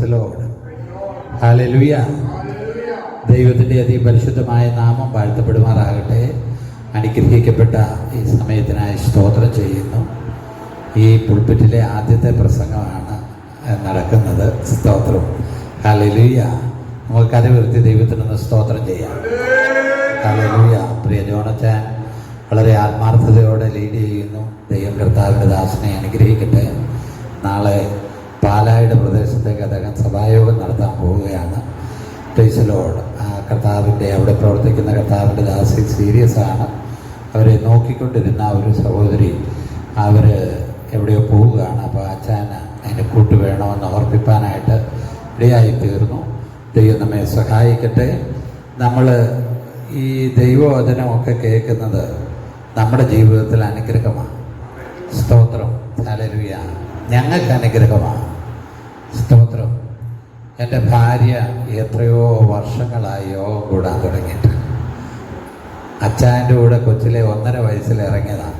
Price the Lord. Hallelujah. ദൈവത്തിൻ്റെ അതിപരിശുദ്ധമായ നാമം വാഴ്ത്തപ്പെടുമാറാകട്ടെ. അനുഗ്രഹിക്കപ്പെട്ട ഈ സമയത്തിനായി സ്തോത്രം ചെയ്യുന്നു. ഈ പുൾപിറ്റിലെ ആദ്യത്തെ പ്രസംഗമാണ് നടക്കുന്നത്. സ്തോത്രം. ഹല്ലേലൂയ. നമുക്ക് കരവുയർത്തി ദൈവത്തിനൊന്ന് സ്തോത്രം ചെയ്യാം. ഹല്ലേലൂയ. പ്രിയ ജോണച്ചാൻ വളരെ ആത്മാർത്ഥതയോടെ ലീഡ് ചെയ്യുന്നു. ദൈവം കർത്താവിൻ്റെ ദാസനെ അനുഗ്രഹിക്കട്ടെ. നാളെ പാലായുടെ പ്രദേശത്തേക്ക് അദ്ദേഹം സഭായോഗം നടത്താൻ പോവുകയാണ്. Price the Lord. ആ കർത്താവിൻ്റെ അവിടെ പ്രവർത്തിക്കുന്ന കർത്താവിൻ്റെ ദാസി സീരിയസ് ആണ്. അവരെ നോക്കിക്കൊണ്ടിരുന്ന ഒരു സഹോദരി അവർ എവിടെയോ പോവുകയാണ്. അപ്പോൾ അച്ഛന് അതിന് കൂട്ട് വേണമെന്ന് ഓർപ്പിക്കാനായിട്ട് ഇടയായി തീർന്നു. ദൈവം നമ്മെ സഹായിക്കട്ടെ. നമ്മൾ ഈ ദൈവവചനമൊക്കെ കേൾക്കുന്നത് നമ്മുടെ ജീവിതത്തിൽ അനുഗ്രഹമാണ്. സ്തോത്രം. ഹല്ലേലൂയ. ഞങ്ങൾക്ക് അനുഗ്രഹമാണ്. സ്തോത്രം. എൻ്റെ ഭാര്യ എത്രയോ വർഷങ്ങളായി യോഗം കൂടാൻ തുടങ്ങിയിട്ട്. അച്ചാൻ്റെ കൂടെ കൊച്ചിലെ 1.5 വയസ്സിൽ ഇറങ്ങിയതാണ്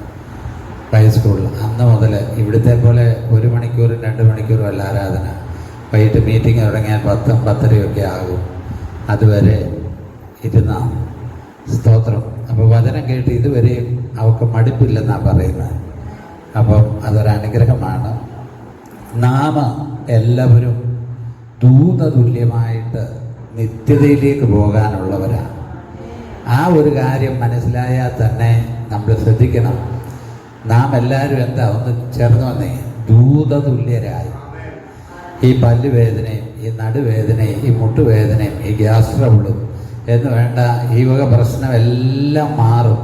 ഹൈസ്കൂളിൽ. അന്ന് മുതൽ ഇവിടുത്തെ പോലെ 1 മണിക്കൂറും 2 മണിക്കൂറും അല്ല ആരാധന. വൈകിട്ട് മീറ്റിംഗ് തുടങ്ങിയാൽ 10, 10:30 ആകും. അതുവരെ ഇരുന്ന സ്തോത്രം. അപ്പോൾ വചനം കേട്ട് ഇതുവരെയും അവൾക്ക് മടുപ്പില്ലെന്നാണ് പറയുന്നത്. അപ്പം അതൊരനുഗ്രഹമാണ്. നാം എല്ലാവരും ദൂതതുല്യമായിട്ട് നിത്യതയിലേക്ക് പോകാനുള്ളവരാണ്. ആ ഒരു കാര്യം മനസ്സിലായാൽ തന്നെ നമ്മൾ ശ്രദ്ധിക്കണം. നാം എല്ലാവരും എന്താ ഒന്ന് ചേർന്ന് വന്നേ, ദൂതതുല്യരായി. ഈ പല്ലുവേദനയും ഈ നടുവേദനയും ഈ മുട്ടുവേദനയും ഈ ഗ്യാസ് ട്രബിളും എന്ന് വേണ്ട ഈ വക പ്രശ്നം എല്ലാം മാറും,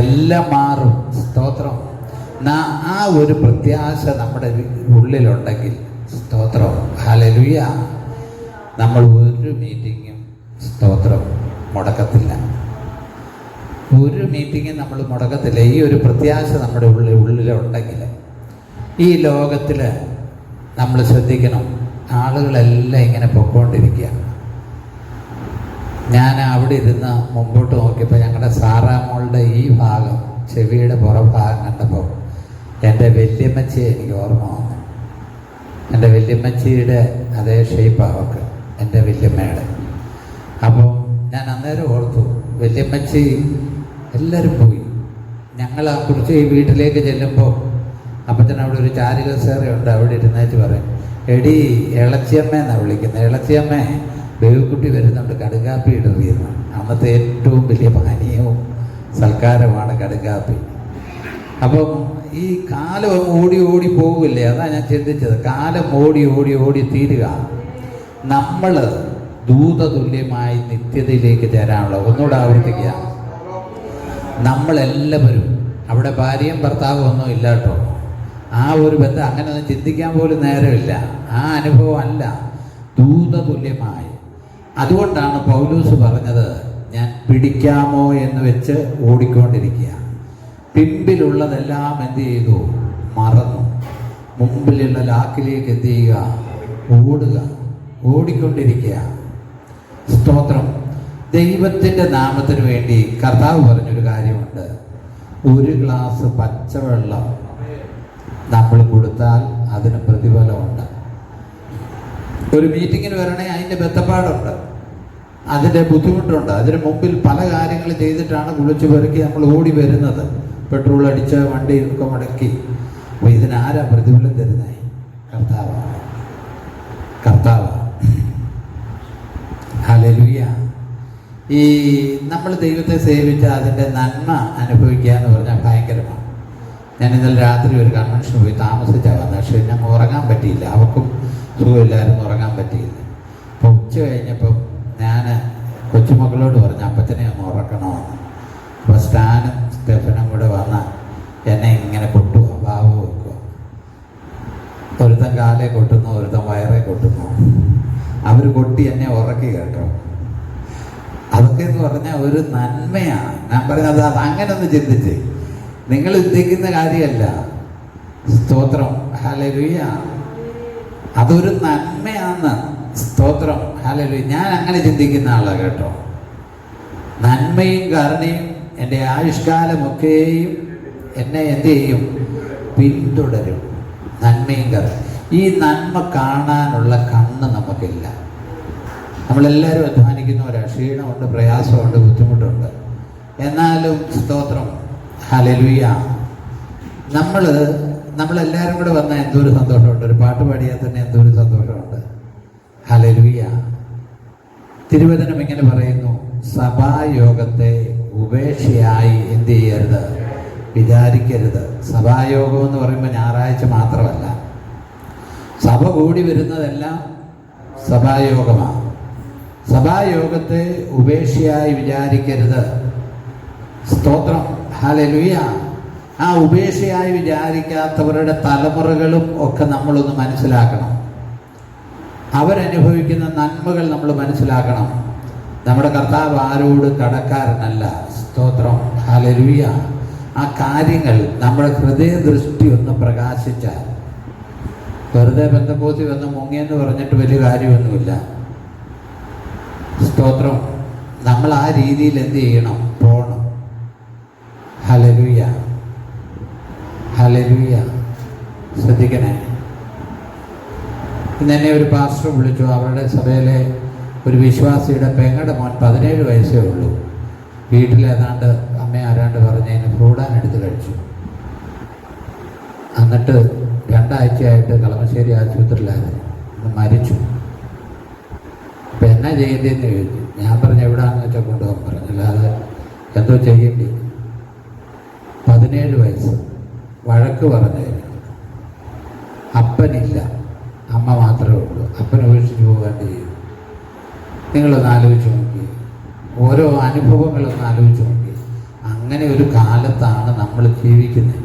എല്ലാം മാറും. സ്തോത്രം. ആ ഒരു പ്രത്യാശ നമ്മുടെ ഉള്ളിലുണ്ടെങ്കിൽ സ്തോത്രം. ഹല്ലേലൂയ. നമ്മൾ ഒരു മീറ്റിങ്ങും സ്തോത്രം മുടക്കത്തില്ല. ഒരു മീറ്റിങ്ങും നമ്മൾ മുടക്കത്തില്ല. ഈ ഒരു പ്രത്യാശ നമ്മുടെ ഉള്ളിലുണ്ടെങ്കിൽ ഈ ലോകത്തിൽ നമ്മൾ ശ്രദ്ധിക്കണം. ആളുകളെല്ലാം ഇങ്ങനെ പൊക്കോണ്ടിരിക്കുകയാണ്. ഞാൻ അവിടെ ഇരുന്ന് മുമ്പോട്ട് നോക്കിയപ്പോൾ ഞങ്ങളുടെ സാറാമോളുടെ ഈ ഭാഗം ചെവിയുടെ പുറഭാഗം കണ്ടപ്പോൾ എൻ്റെ വല്യമ്മച്ചിയെ എനിക്ക് ഓർമ്മ വന്നു. എൻ്റെ വല്യമ്മച്ചിയുടെ അതേ ഷേപ്പ് അവർക്ക്, എൻ്റെ വല്യമ്മയുടെ. അപ്പോൾ ഞാൻ അന്നേരം ഓർത്തു, വല്യമ്മച്ചി എല്ലാവരും പോയി. ഞങ്ങൾ ആ കുറിച്ച് ഈ വീട്ടിലേക്ക് ചെല്ലുമ്പോൾ അപ്പച്ചൻ അവിടെ ഒരു ചാരുകസേറയുണ്ട്. അവിടെ ഇരുന്നേച്ച് പറയും, എടി ഇളച്ചിയമ്മ എന്നാണ് വിളിക്കുന്നത്. ഇളച്ചിയമ്മേ, ബേവുക്കുട്ടി വരുന്നുണ്ട്, കടുകാപ്പി ഇടുകയെന്ന്. അന്നത്തെ ഏറ്റവും വലിയ പാനീയവും സൽക്കാരമാണ് കടുകാപ്പി. അപ്പം ഈ കാലം ഓടി ഓടി പോകില്ലേ, അതാണ് ഞാൻ ചിന്തിച്ചത്. കാലം ഓടി ഓടി ഓടി തീരുക. നമ്മൾ ദൂതതുല്യമായി നിത്യതയിലേക്ക് ചേരാനുള്ള, ഒന്നുകൂടെ ആവർത്തിക്കുക, നമ്മളെല്ലാവരും അവിടെ ഭാര്യയും ഭർത്താവും ഒന്നും ഇല്ല കേട്ടോ. ആ ഒരു ബന്ധം അങ്ങനെ ഒന്നും ചിന്തിക്കാൻ പോലും നേരമില്ല. ആ അനുഭവം അല്ല, ദൂതതുല്യമായി. അതുകൊണ്ടാണ് പൗലൂസ് പറഞ്ഞത്, ഞാൻ പിടിക്കാമോ എന്ന് വെച്ച് ഓടിക്കൊണ്ടിരിക്കുക. പിമ്പിലുള്ളതെല്ലാം എന്ത് ചെയ്തു? മറന്നു. മുമ്പിലുള്ള ലാക്കിലേക്ക് എന്ത് ചെയ്യുക? ഓടുക, ഓടിക്കൊണ്ടിരിക്കുക. സ്തോത്രം. ദൈവത്തിൻ്റെ നാമത്തിന് വേണ്ടി കർത്താവ് പറഞ്ഞൊരു കാര്യമുണ്ട്. ഒരു ഗ്ലാസ് പച്ചവെള്ളം നമ്മൾ കൊടുത്താൽ അതിന് പ്രതിഫലമുണ്ട്. ഒരു മീറ്റിങ്ങിന് വരണേ അതിൻ്റെ ബന്ധപ്പാടുണ്ട്, അതിൻ്റെ ബുദ്ധിമുട്ടുണ്ട്. അതിന് മുമ്പിൽ പല കാര്യങ്ങൾ ചെയ്തിട്ടാണ് കുളിച്ചു പെറുക്കി നമ്മൾ ഓടി വരുന്നത്. പെട്രോൾ അടിച്ച് വണ്ടി ഒക്കെ മുടക്കി. അപ്പോൾ ഇതിനാരാ പ്രതിഫലം തരുന്നത്? കർത്താവാണ്. കർത്താവാണ്. ഹല്ലേലൂയ. ഈ നമ്മൾ ദൈവത്തെ സേവിച്ച അതിൻ്റെ നന്മ അനുഭവിക്കുക എന്ന് പറഞ്ഞാൽ ഭയങ്കരമാണ്. ഞാൻ ഇന്നലെ രാത്രി ഒരു കൺവെൻഷന് പോയി താമസിച്ചാണ് വന്നത്. പക്ഷേ ഞാൻ ഉറങ്ങാൻ പറ്റിയില്ല. അവർക്കും സുഖമില്ലായിരുന്നു, ഉറങ്ങാൻ പറ്റിയില്ല. അപ്പോൾ ഉച്ച കഴിഞ്ഞപ്പം ഞാൻ കൊച്ചുമക്കളോട് പറഞ്ഞു അപ്പച്ചനെ ഒന്ന് ഉറക്കണമെന്ന്. അപ്പോൾ സ്റ്റാനും സ്റ്റെഫനും കൂടെ വന്ന് എന്നെ ഇങ്ങനെ കൊട്ടുക, ഭാവം വെക്കുക. ഒരുത്തൻ കാലെ കൊട്ടുന്നു, ഒരുത്തൻ വയറെ കൊട്ടുന്നു. അവർ കൊട്ടി എന്നെ ഉറക്കി കേട്ടോ. അതൊക്കെ എന്ന് പറഞ്ഞാൽ ഒരു നന്മയാണ്. ഞാൻ പറയുന്നത് അത് അങ്ങനെ ഒന്ന് ചിന്തിച്ച്, നിങ്ങൾ ചിന്തിക്കുന്ന കാര്യമല്ല. സ്തോത്രം. ഹല്ലേലൂയ. അതൊരു നന്മയാണ്. സ്തോത്രം. ഹല്ലേലൂയ. ഞാൻ അങ്ങനെ ചിന്തിക്കുന്ന ആളാണ് കേട്ടോ. നന്മയും കരുണയും എൻ്റെ ആയുഷ്കാലമൊക്കെയും എന്നെ എന്ത് ചെയ്യും? പിന്തുടരും. നന്മയും കരുണ. ഈ നന്മ കാണാനുള്ള കണ്ണ് നമുക്കില്ല. നമ്മളെല്ലാവരും അധ്വാനിക്കുന്നവരാണ്, ക്ഷീണമുണ്ട്, പ്രയാസമുണ്ട്, ബുദ്ധിമുട്ടുണ്ട്. എന്നാലും സ്തോത്രം, ഹല്ലേലൂയ, നമ്മളെല്ലാവരും കൂടെ വന്നാൽ എന്തൊരു സന്തോഷമുണ്ട്. ഒരു പാട്ട് പാടിയാൽ തന്നെ എന്തൊരു സന്തോഷമുണ്ട്. ഹല്ലേലൂയ. തിരുവചനം ഇങ്ങനെ പറയുന്നു, സഭായോഗത്തെ ഉപേക്ഷയായി എന്ത് ചെയ്യരുത്, വിചാരിക്കരുത്. സഭായോഗം എന്ന് പറയുമ്പോൾ ഞായറാഴ്ച മാത്രമല്ല, സഭ കൂടി വരുന്നതെല്ലാം സഭായോഗമാണ്. സഭായോഗത്തെ ഉപേക്ഷയായി വിചാരിക്കരുത്. സ്തോത്രം, ഹല്ലേലൂയ. ആ ഉപേക്ഷയായി വിചാരിക്കാത്തവരുടെ തലമുറകളും ഒക്കെ നമ്മളൊന്ന് മനസ്സിലാക്കണം. അവരനുഭവിക്കുന്ന നന്മകൾ നമ്മൾ മനസ്സിലാക്കണം. നമ്മുടെ കർത്താവ് ആരോട് കടക്കാരനല്ല. സ്തോത്രം, ഹല്ലേലൂയ. ആ കാര്യങ്ങൾ നമ്മുടെ ഹൃദയദൃഷ്ടി ഒന്ന് പ്രകാശിച്ചാൽ, വെറുതെ പെന്തക്കോസ്തി വന്ന് മുങ്ങിയെന്ന് പറഞ്ഞിട്ട് വലിയ കാര്യമൊന്നുമില്ല. സ്തോത്രം, നമ്മൾ ആ രീതിയിൽ എന്ത് ചെയ്യണം, പോകണം. Hallelujah, hallelujah. ശ്രദ്ധിക്കണേ. ഇന്ന് എന്നെ ഒരു പാസ്റ്റർ വിളിച്ചു. അവരുടെ സഭയിലെ ഒരു വിശ്വാസിയുടെ പെങ്ങളുടെ മോൻ 17 വയസ്സേ ഉള്ളൂ. വീട്ടിലേതാണ്ട് അമ്മ ആരാണ്ട് പറഞ്ഞതിന് ഫ്രൂഡാൻ എടുത്ത് കഴിച്ചു. എന്നിട്ട് 2 ആഴ്ചയായിട്ട് കളമശ്ശേരി ആശുപത്രിയിലായിരുന്നു, മരിച്ചു. അപ്പം എന്നാ ചെയ്യേണ്ടതെന്ന് ചോദിച്ചു. ഞാൻ പറഞ്ഞു എവിടെയാണെന്ന് വെച്ചാൽ കൊണ്ടുപോകാൻ പറഞ്ഞില്ല. അത് എന്തോ ചെയ്യേണ്ടി. 17 വയസ്സ്. വഴക്ക് പറഞ്ഞായിരുന്നു. അപ്പനില്ല, അമ്മ മാത്രമേ ഉള്ളൂ. അപ്പനെ ഉപേക്ഷിച്ച് പോകാണ്ട് ചെയ്യും. നിങ്ങളൊന്ന് ആലോചിച്ച് നോക്കി, ഓരോ അനുഭവങ്ങളൊന്ന് ആലോചിച്ച് നോക്കി. അങ്ങനെ ഒരു കാലത്താണ് നമ്മൾ ജീവിക്കുന്നത്.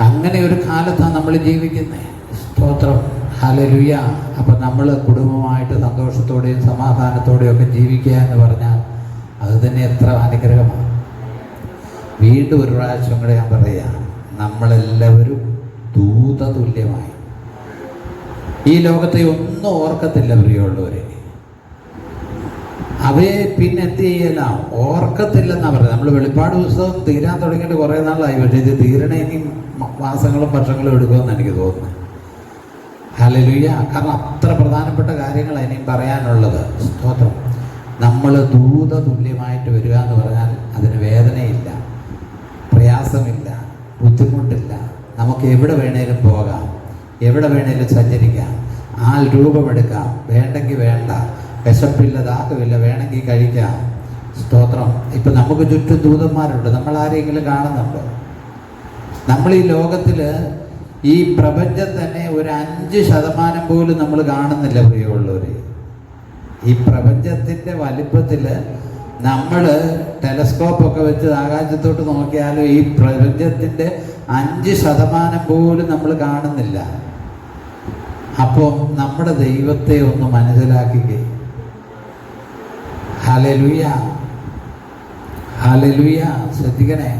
അങ്ങനെ ഒരു കാലത്താണ് നമ്മൾ ജീവിക്കുന്നത്. സ്തോത്രം, ഹല്ലേലൂയ. അപ്പം നമ്മൾ കുടുംബമായിട്ട് സന്തോഷത്തോടെയും സമാധാനത്തോടെയും ഒക്കെ ജീവിക്കുക എന്ന് പറഞ്ഞാൽ അത് തന്നെ എത്ര അനുഗ്രഹമാണ്. വീണ്ടും ഒരു പ്രാവശ്യം കൂടെ ഞാൻ പറയാം, നമ്മളെല്ലാവരും ദൂതതുല്യമായി ഈ ലോകത്തെ ഒന്നും ഓർക്കത്തില്ല പ്രിയമുള്ളവരെ. അവയെ പിന്നെ എന്ത് ചെയ്യലാം, ഓർക്കത്തില്ലെന്നാണ് പറയുന്നത്. നമ്മൾ വെളിപ്പാട് പുസ്തകം തീരാൻ തുടങ്ങിയിട്ട് കുറേ നാളായി. പക്ഷേ ഇത് തീരണ ഇനി മാസങ്ങളും വർഷങ്ങളും എടുക്കുമെന്ന് എനിക്ക് തോന്നുന്നു. ഹല്ലേലൂയ. കാരണം അത്ര പ്രധാനപ്പെട്ട കാര്യങ്ങളാണ് ഇനിയും പറയാനുള്ളത്. സ്തോത്രം. നമ്മൾ ദൂതതുല്യമായിട്ട് വരിക എന്ന് പറഞ്ഞാൽ അതിന് വേദനയില്ല, പ്രയാസമില്ല, ബുദ്ധിമുട്ടില്ല. നമുക്ക് എവിടെ വേണേലും പോകാം, എവിടെ വേണേലും സഞ്ചരിക്കാം, ആൾ രൂപമെടുക്കാം. വേണ്ടെങ്കിൽ വേണ്ട, വിശപ്പില്ല, ദാഹമില്ല, വേണമെങ്കിൽ കഴിക്കാം. സ്തോത്രം. ഇപ്പം നമുക്ക് ചുറ്റും ദൂതന്മാരുണ്ട്. നമ്മൾ ആരെങ്കിലും കാണുന്നുണ്ടോ? നമ്മൾ ഈ ലോകത്തിൽ, ഈ പ്രപഞ്ചം തന്നെ ഒരു 5% പോലും നമ്മൾ കാണുന്നില്ല പ്രിയമുള്ളവർ. ഈ പ്രപഞ്ചത്തിൻ്റെ വലിപ്പത്തിൽ നമ്മൾ ടെലസ്കോപ്പൊക്കെ വെച്ച് ആകാശത്തോട്ട് നോക്കിയാലും ഈ പ്രപഞ്ചത്തിൻ്റെ 5% പോലും നമ്മൾ കാണുന്നില്ല. അപ്പോൾ നമ്മുടെ ദൈവത്തെ ഒന്ന് മനസ്സിലാക്കിക്കേ. Hallelujah, hallelujah. ശ്രദ്ധിക്കണേ.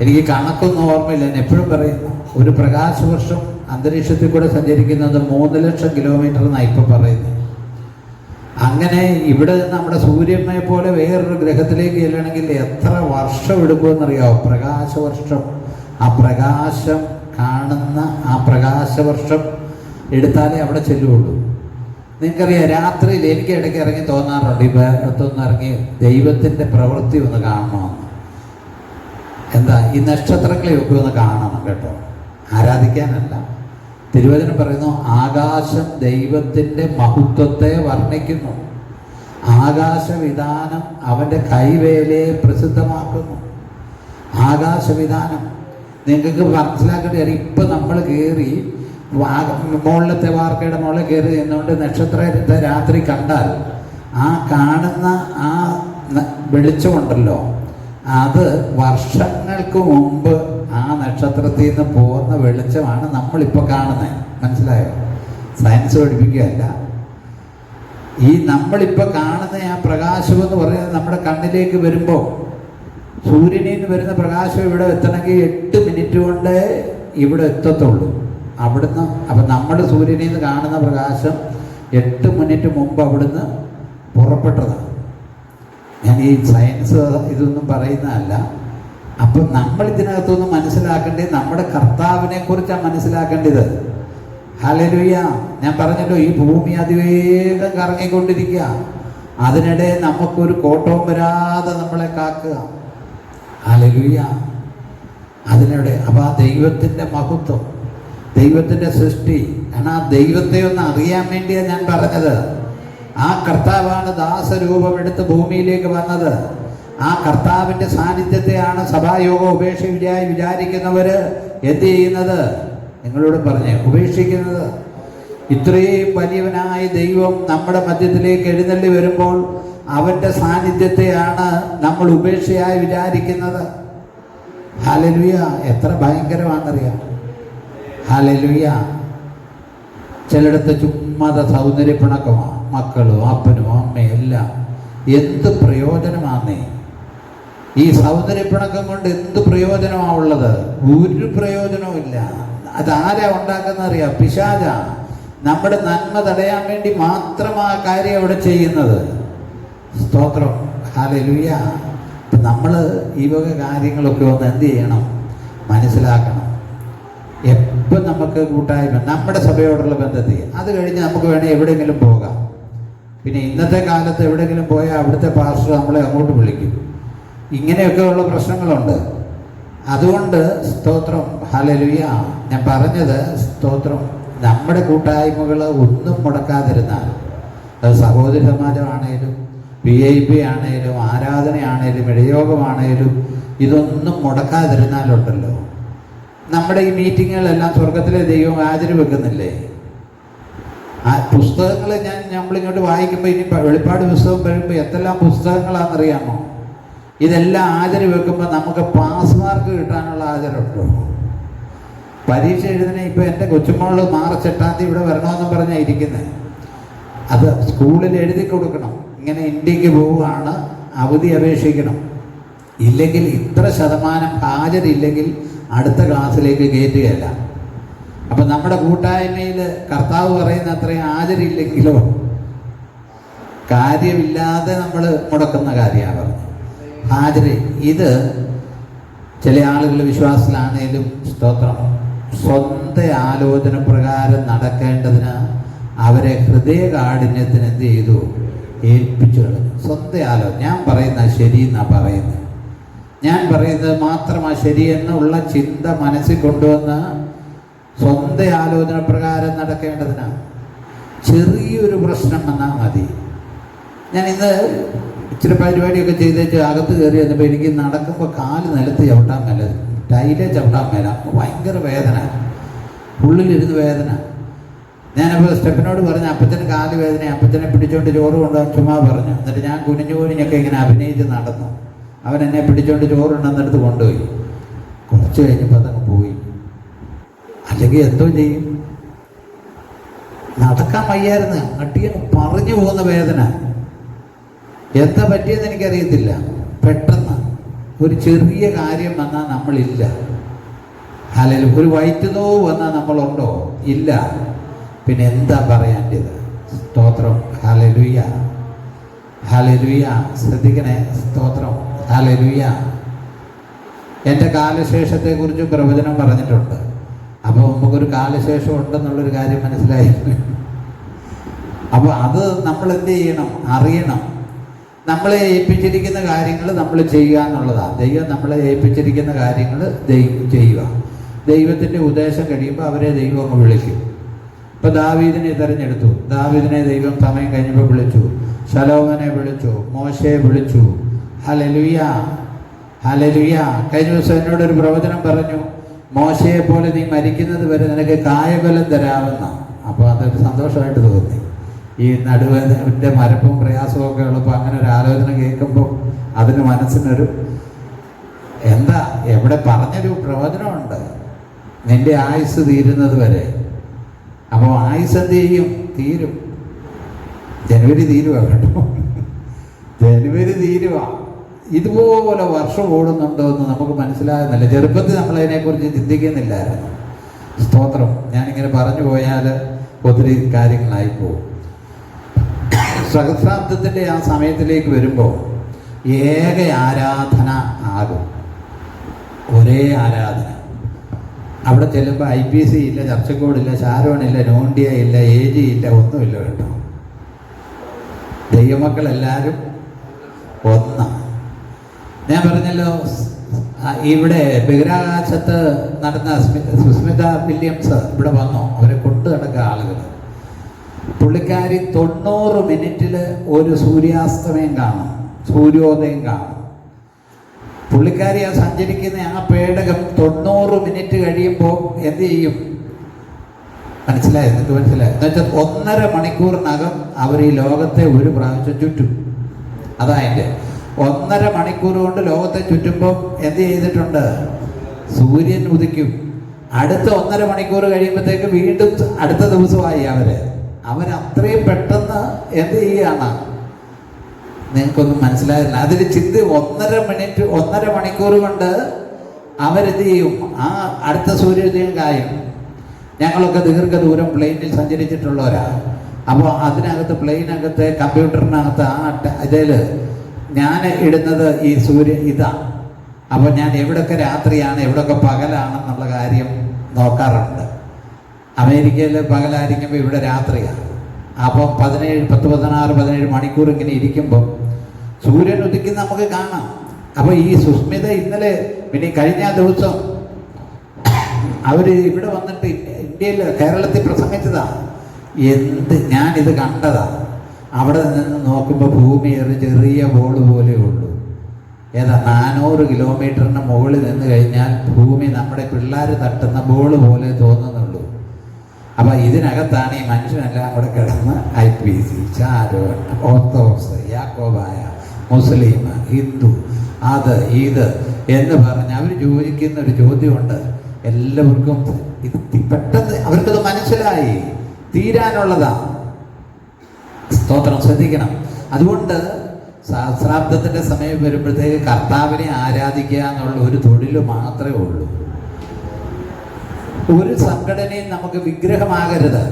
എനിക്ക് കണക്കൊന്നും ഓർമ്മയില്ല, ഞാൻ എപ്പോഴും പറയുന്നു. ഒരു പ്രകാശവർഷം അന്തരീക്ഷത്തിൽ കൂടെ സഞ്ചരിക്കുന്നത് 3 ലക്ഷം കിലോമീറ്റർ എന്നാണ് ഇപ്പം പറയുന്നത്. അങ്ങനെ ഇവിടെ നമ്മുടെ സൂര്യനെ പോലെ വേറൊരു ഗ്രഹത്തിലേക്ക് ചെല്ലണമെങ്കിൽ എത്ര വർഷം എടുക്കുമെന്നറിയാമോ? പ്രകാശവർഷം. ആ പ്രകാശം കാണുന്ന ആ പ്രകാശവർഷം എടുത്താലേ അവിടെ ചെല്ലുകയുള്ളൂ. നിങ്ങൾക്കറിയാം, രാത്രിയിൽ എനിക്ക് ഇടയ്ക്ക് ഇറങ്ങി തോന്നാറുണ്ട്, ഈ ഭാഗത്തൊന്ന് ഇറങ്ങി ദൈവത്തിൻ്റെ പ്രവൃത്തി ഒന്ന് കാണണമെന്ന്. എന്താ, ഈ നക്ഷത്രങ്ങളെയൊക്കെ ഒന്ന് കാണണം കേട്ടോ. ആരാധിക്കാനല്ല. തിരുവചനം പറയുന്നു, ആകാശം ദൈവത്തിൻ്റെ മഹത്വത്തെ വർണ്ണിക്കുന്നു, ആകാശവിധാനം അവൻ്റെ കൈവേലയെ പ്രസിദ്ധമാക്കുന്നു. ആകാശവിധാനം നിങ്ങൾക്ക് മനസ്സിലാക്കേണ്ടി വരും. ഇപ്പം നമ്മൾ കയറി മുകളിലത്തെ വാർക്കയുടെ മുകളിൽ കയറി നിന്നുകൊണ്ട് നക്ഷത്രത്തെ രാത്രി കണ്ടാൽ ആ കാണുന്ന ആ വെളിച്ചമുണ്ടല്ലോ, അത് വർഷങ്ങൾക്ക് മുമ്പ് ആ നക്ഷത്രത്തിൽ നിന്ന് പോകുന്ന വെളിച്ചമാണ് നമ്മളിപ്പോൾ കാണുന്നത്. മനസ്സിലായോ? സയൻസ് പഠിപ്പിക്കുകയല്ല. ഈ നമ്മളിപ്പോൾ കാണുന്ന ആ പ്രകാശം എന്ന് പറയുന്നത് നമ്മുടെ കണ്ണിലേക്ക് വരുമ്പോൾ, സൂര്യനിൽ നിന്ന് വരുന്ന പ്രകാശം ഇവിടെ എത്തണമെങ്കിൽ 8 മിനിറ്റ് കൊണ്ട് ഇവിടെ എത്തത്തുള്ളൂ. അവിടുന്ന് അപ്പം നമ്മൾ സൂര്യനിൽ നിന്ന് കാണുന്ന പ്രകാശം 8 മിനിറ്റ് മുമ്പ് അവിടുന്ന് പുറപ്പെട്ടതാണ്. ഞാൻ ഈ സയൻസ് ഇതൊന്നും പറയുന്നതല്ല. അപ്പം നമ്മൾ ഇതിനകത്തുനിന്ന് മനസ്സിലാക്കേണ്ടത് നമ്മുടെ കർത്താവിനെ കുറിച്ചാണ് മനസ്സിലാക്കേണ്ടത്. ഹല്ലേലൂയ. ഞാൻ പറഞ്ഞല്ലോ, ഈ ഭൂമി അതിവേഗം കറങ്ങിക്കൊണ്ടിരിക്കുക. അതിനിടെ നമുക്കൊരു കോട്ടവും വരാതെ നമ്മളെ കാക്കുക. ഹല്ലേലൂയ. അതിനിടെ അപ്പം ആ ദൈവത്തിൻ്റെ മഹത്വം, ദൈവത്തിൻ്റെ സൃഷ്ടി ആണ്. ആ ദൈവത്തെ ഒന്ന് അറിയാൻ വേണ്ടിയാണ് ഞാൻ പറഞ്ഞത്. ആ കർത്താവാണ് ദാസരൂപം എടുത്ത് ഭൂമിയിലേക്ക് വന്നത്. ആ കർത്താവിൻ്റെ സാന്നിധ്യത്തെയാണ് സഭായോഗം ഉപേക്ഷിക്കായി വിചാരിക്കുന്നവർ എന്ത് ചെയ്യുന്നത്? നിങ്ങളോട് പറഞ്ഞേ, ഉപേക്ഷിക്കുന്നത്. ഇത്രയും വലിയവനായ ദൈവം നമ്മുടെ മധ്യത്തിലേക്ക് എഴുന്നള്ളി വരുമ്പോൾ അവൻ്റെ സാന്നിധ്യത്തെയാണ് നമ്മൾ ഉപേക്ഷയായി വിചാരിക്കുന്നത്. ഹല്ലേലൂയ. എത്ര ഭയങ്കരമാണെന്നറിയാം. ഹല്ലേലൂയ. ചിലയിടത്ത് ചുമ്മാത സൗന്ദര്യപ്പിണക്കമാണ്, മക്കളും അപ്പനും അമ്മയും എല്ലാം. എന്ത് പ്രയോജനമാണേ ഈ സൗന്ദര്യപ്പിണക്കം കൊണ്ട്? എന്ത് പ്രയോജനമാണുള്ളത്? ഒരു പ്രയോജനവും ഇല്ല. അതാരാ ഉണ്ടാക്കുന്ന അറിയാം? പിശാച. നമ്മുടെ നന്മ തടയാൻ വേണ്ടി മാത്രം ആ കാര്യം അവിടെ ചെയ്യുന്നത്. സ്തോത്രം. ഹല്ലേലൂയ. നമ്മൾ ഈ വക കാര്യങ്ങളൊക്കെ ഒന്ന് എന്ത് ചെയ്യണം? മനസ്സിലാക്കണം. എപ്പം നമുക്ക് കൂട്ടായ്മ, നമ്മുടെ സഭയോടുള്ള ബന്ധത്തിൽ, അത് കഴിഞ്ഞ് നമുക്ക് വേണേൽ എവിടെയെങ്കിലും പോകാം. പിന്നെ ഇന്നത്തെ കാലത്ത് എവിടെയെങ്കിലും പോയാൽ അവിടുത്തെ പാസ്റ്റർ നമ്മളെ അങ്ങോട്ട് വിളിക്കും. ഇങ്ങനെയൊക്കെയുള്ള പ്രശ്നങ്ങളുണ്ട്. അതുകൊണ്ട് സ്തോത്രം. ഹല്ലേലൂയ. ഞാൻ പറഞ്ഞത് സ്തോത്രം, നമ്മുടെ കൂട്ടായ്മകൾ ഒന്നും മുടക്കാതിരുന്നാൽ, അത് സഹോദരി സമാജമാണേലും VIP ആണേലും ആരാധനയാണേലും ഇടയോഗമാണേലും, ഇതൊന്നും മുടക്കാതിരുന്നാലുണ്ടല്ലോ, നമ്മുടെ ഈ മീറ്റിങ്ങുകളെല്ലാം സ്വർഗത്തിലെ ദൈവം ഹാജര് വെക്കുന്നില്ലേ? ആ പുസ്തകങ്ങൾ നമ്മളിങ്ങോട്ട് വായിക്കുമ്പോൾ, ഇനി വെളിപ്പാട് പുസ്തകം വരുമ്പോൾ എന്തെല്ലാം പുസ്തകങ്ങളാണെന്നറിയാമോ? ഇതെല്ലാം ഹാജര് വെക്കുമ്പോൾ നമുക്ക് പാസ് മാർക്ക് കിട്ടാനുള്ള ഹാജരുണ്ടോ? പരീക്ഷ എഴുതണേ. ഇപ്പോൾ എൻ്റെ കൊച്ചുമോള് മാർച്ച് 8 ഇവിടെ വരണമെന്ന് പറഞ്ഞാൽ ഇരിക്കുന്നത്. അത് സ്കൂളിൽ എഴുതി കൊടുക്കണം. ഇങ്ങനെ ഇന്ത്യക്ക് പോവുകയാണ്, അവധി അപേക്ഷിക്കണം. ഇല്ലെങ്കിൽ ഇത്ര ശതമാനം ഹാജരില്ലെങ്കിൽ അടുത്ത ക്ലാസ്സിലേക്ക് കയറ്റുകയല്ല. അപ്പം നമ്മുടെ കൂട്ടായ്മയിൽ കർത്താവ് പറയുന്ന അത്രയും ഹാജരില്ലെങ്കിലോ കാര്യമില്ലാതെ നമ്മൾ മുടക്കുന്ന കാര്യമാണ് പറഞ്ഞത്. ഹാജര് ഇത് ചില ആളുകൾ വിശ്വാസത്തിലാണേലും സ്തോത്രം, സ്വന്തം ആലോചന പ്രകാരം നടക്കേണ്ടതിന് അവരെ ഹൃദയകാഠിന്യത്തിന് എന്ത് ചെയ്തു? ഏൽപ്പിച്ചു കളഞ്ഞു. സ്വന്തം ആലോചന, ഞാൻ പറയുന്നത് ശരിയെന്നാണ് പറയുന്നത്, ഞാൻ പറയുന്നത് മാത്രമാണ് ശരിയെന്നുള്ള ചിന്ത മനസ്സിൽ കൊണ്ടുവന്ന് സ്വന്തം ആലോചന പ്രകാരം നടക്കേണ്ടതിനാണ്. ചെറിയൊരു പ്രശ്നം വന്നാൽ മതി. ഞാൻ ഇന്ന് ഇച്ചിരി പരിപാടിയൊക്കെ ചെയ്തേച്ച് അകത്ത് കയറി വന്നപ്പോൾ എനിക്ക് നടക്കുമ്പോൾ കാല് നിലത്ത് ചവിട്ടാൻ മേല, ടൈലെ ചവിട്ടാൻ മേല, ഭയങ്കര വേദന, ഉള്ളിലിരുന്ന് വേദന. ഞാനപ്പോൾ സ്റ്റെപ്പിനോട് പറഞ്ഞു, അപ്പച്ചന് കാല് വേദന, അപ്പച്ചനെ പിടിച്ചോണ്ട് ചോറ് കൊണ്ടുപോകാൻ ചുമ്മാ പറഞ്ഞു. എന്നിട്ട് ഞാൻ കുനിഞ്ഞുകൂനിഞ്ഞൊക്കെ ഇങ്ങനെ അഭിനയിച്ച് നടന്നു. അവൻ എന്നെ പിടിച്ചോണ്ട് ചോറുണ്ടെന്നെടുത്ത് കൊണ്ടുപോയി. കുറച്ച് കഴിഞ്ഞപ്പോൾ അതങ്ങ് പോയി. അല്ലെങ്കിൽ എന്തോ ചെയ്യും? നടക്കാൻ വയ്യായിരുന്നു, അട്ടിയങ്ങ് പറഞ്ഞു പോകുന്ന വേദന. എന്താ പറ്റിയെന്ന് എനിക്കറിയത്തില്ല. പെട്ടെന്ന് ഒരു ചെറിയ കാര്യം വന്നാൽ നമ്മളില്ല. അല്ലെങ്കിൽ ഒരു വയറ്റുനോവ് വന്നാൽ നമ്മളുണ്ടോ? ഇല്ല. പിന്നെ എന്താ പറയേണ്ടത്? സ്തോത്രം. ഹല്ലേലൂയ. ഹല്ലേലൂയ. ശ്രദ്ധിക്കണേ. സ്തോത്രം. ഹല്ലേലൂയ. എൻ്റെ കാലശേഷത്തെക്കുറിച്ച് പ്രവചനം പറഞ്ഞിട്ടുണ്ട്. അപ്പോൾ നമുക്കൊരു കാലശേഷം ഉണ്ടെന്നുള്ളൊരു കാര്യം മനസ്സിലായി. അപ്പോൾ അത് നമ്മൾ എന്ത് ചെയ്യണം? അറിയണം. നമ്മളെ ഏൽപ്പിച്ചിരിക്കുന്ന കാര്യങ്ങൾ നമ്മൾ ചെയ്യുക എന്നുള്ളതാണ്. ദൈവം നമ്മളെ ഏൽപ്പിച്ചിരിക്കുന്ന കാര്യങ്ങൾ ചെയ്യുക. ദൈവത്തിൻ്റെ ഉദ്ദേശം കഴിയുമ്പോൾ അവരെ ദൈവം അങ്ങ് വിളിക്കും. ഇപ്പോൾ ദാവീദിനെ തിരഞ്ഞെടുത്തു. ദാവീദിനെ ദൈവം സമയം കഴിഞ്ഞപ്പോൾ വിളിച്ചു. ശലോമോനെ വിളിച്ചു. മോശയെ വിളിച്ചു. ഹല്ലേലൂയ. ഹല്ലേലൂയ. കഴിഞ്ഞ ദിവസം എന്നോടൊരു പ്രവചനം പറഞ്ഞു, മോശയെ പോലെ നീ മരിക്കുന്നത് വരെ നിനക്ക് കായബലം തരാമെന്ന. അപ്പോൾ അതൊരു സന്തോഷമായിട്ട് തോന്നി. ഈ നടുവിൻ്റെ മരപ്പും പ്രയാസവും ഒക്കെ ഉള്ളപ്പോൾ അങ്ങനെ ഒരു ആലോചന കേൾക്കുമ്പോൾ അതിന് മനസ്സിനൊരു എന്താ എവിടെ പറഞ്ഞൊരു പ്രവചനമുണ്ട്, നിന്റെ ആയുസ് തീരുന്നത് വരെ. അപ്പോൾ ആയുസ് എന്ത് ചെയ്യും? തീരും. ജനുവരി തീരുക കേട്ടോ, ജനുവരി തീരുക. ഇതുപോലെ വർഷം ഓടുന്നുണ്ടോ എന്ന് നമുക്ക് മനസ്സിലാകുന്നില്ല. ചെറുപ്പത്തിൽ നമ്മളതിനെക്കുറിച്ച് ചിന്തിക്കുന്നില്ലായിരുന്നു. സ്തോത്രം. ഞാനിങ്ങനെ പറഞ്ഞു പോയാൽ ഒത്തിരി കാര്യങ്ങളായി പോകും. സഹസ്രാബ്ദത്തിൻ്റെ ആ സമയത്തിലേക്ക് വരുമ്പോൾ ഏക ആരാധന ആകും. ഒരേ ആരാധന. അവിടെ ചെല്ലുമ്പോൾ IPC ഇല്ല, ചർച്ചക്കോടില്ല, ഷാരോണില്ല, നോണ്ടിയ ഇല്ല, AG ഇല്ല, ഒന്നുമില്ല കേട്ടോ. ദൈവമക്കളെല്ലാവരും ഒന്നാണ്. ഞാൻ പറഞ്ഞല്ലോ, ഇവിടെ ബഹിരാകാശത്ത് നടന്ന സുസ്മിത വില്യംസ് ഇവിടെ വന്നു. അവരെ കൊണ്ടു നടക്കുക ആളുകൾ. പുള്ളിക്കാരി 90 മിനിറ്റിൽ ഒരു സൂര്യാസ്തമയം കാണും, സൂര്യോദയം കാണും. പുള്ളിക്കാരി ആ സഞ്ചരിക്കുന്ന ആ പേടകം 90 മിനിറ്റ് കഴിയുമ്പോൾ എന്ത് ചെയ്യും? മനസ്സിലായോ? നിങ്ങൾക്ക് മനസ്സിലായോ? എന്നുവെച്ചാൽ 1.5 മണിക്കൂറിനകം അവർ ഈ ലോകത്തെ ഒരു പ്രാവശ്യം ചുറ്റും. അതായത് 1.5 മണിക്കൂർ കൊണ്ട് ലോകത്തെ ചുറ്റുമ്പോൾ എന്ത് ചെയ്തിട്ടുണ്ട്? സൂര്യൻ ഉദിക്കും. അടുത്ത 1.5 മണിക്കൂർ കഴിയുമ്പോഴത്തേക്ക് വീണ്ടും അടുത്ത ദിവസമായി അവരത്രയും പെട്ടെന്ന് എന്ത് ചെയ്യുകയാണ്? നിങ്ങൾക്കൊന്നും മനസ്സിലായില്ല. അതിൽ ചിന്ത 1.5 മണിക്കൂർ കൊണ്ട് അവരെന്ത് ചെയ്യും? ആ അടുത്ത സൂര്യോദയം കായും. ഞങ്ങളൊക്കെ ദീർഘദൂരം പ്ലെയിനിൽ സഞ്ചരിച്ചിട്ടുള്ളവരാണ്. അപ്പോൾ അതിനകത്ത് പ്ലെയിനകത്ത് കമ്പ്യൂട്ടറിനകത്ത് ഇതിൽ ഞാൻ ഇടുന്നത് ഈ ഇതാണ്. അപ്പോൾ ഞാൻ എവിടെയൊക്കെ രാത്രിയാണ് എവിടെയൊക്കെ പകലാണെന്നുള്ള കാര്യം നോക്കാറുണ്ട്. അമേരിക്കയിൽ പകലായിരിക്കുമ്പോൾ ഇവിടെ രാത്രിയാണ്. അപ്പം 17 മണിക്കൂർ ഇങ്ങനെ ഇരിക്കുമ്പോൾ സൂര്യൻ ഉദിക്കുന്ന നമുക്ക് കാണാം. അപ്പോൾ ഈ സുസ്മിത ഇന്നലെ പിന്നെ കഴിഞ്ഞ ദിവസം അവർ ഇവിടെ വന്നിട്ട് ഇന്ത്യയിൽ കേരളത്തിൽ പ്രസംഗിച്ചതാണ്. ഞാനിത് കണ്ടതാണ്. അവിടെ നിന്ന് നോക്കുമ്പോൾ ഭൂമി ഒരു ചെറിയ ബോള് പോലെ ഉള്ളൂ. 400 കിലോമീറ്ററിന് മുകളിൽ നിന്ന് കഴിഞ്ഞാൽ ഭൂമി നമ്മുടെ പിള്ളേർ തട്ടുന്ന ബോള് പോലെ തോന്നുന്നുള്ളൂ. അപ്പം ഇതിനകത്താണ് ഈ മനുഷ്യനെല്ലാം അവിടെ കിടന്ന് IPC, ഷാരോൺ, ഓർത്തഡോക്സ്, യാക്കോബായ, മുസ്ലിം, ഹിന്ദു, അത് ഇത് എന്ന് പറഞ്ഞ് അവർ ചോദിക്കുന്ന ഒരു ചോദ്യമുണ്ട്. എല്ലാവർക്കും ഇത് പെട്ടെന്ന് അവർക്കത് മനസ്സിലായി, തീരാനുള്ളതാണ്. സ്തോത്രം, ശ്രദ്ധിക്കണം. അതുകൊണ്ട് സഹസ്രാബ്ദത്തിൻ്റെ സമയം വരുമ്പോഴത്തേക്ക് കർത്താവിനെ ആരാധിക്കുക എന്നുള്ള ഒരു തൊഴിൽ മാത്രമേ ഉള്ളൂ. ഒരു സംഘടനയും നമുക്ക് വിഗ്രഹമാകരുത്.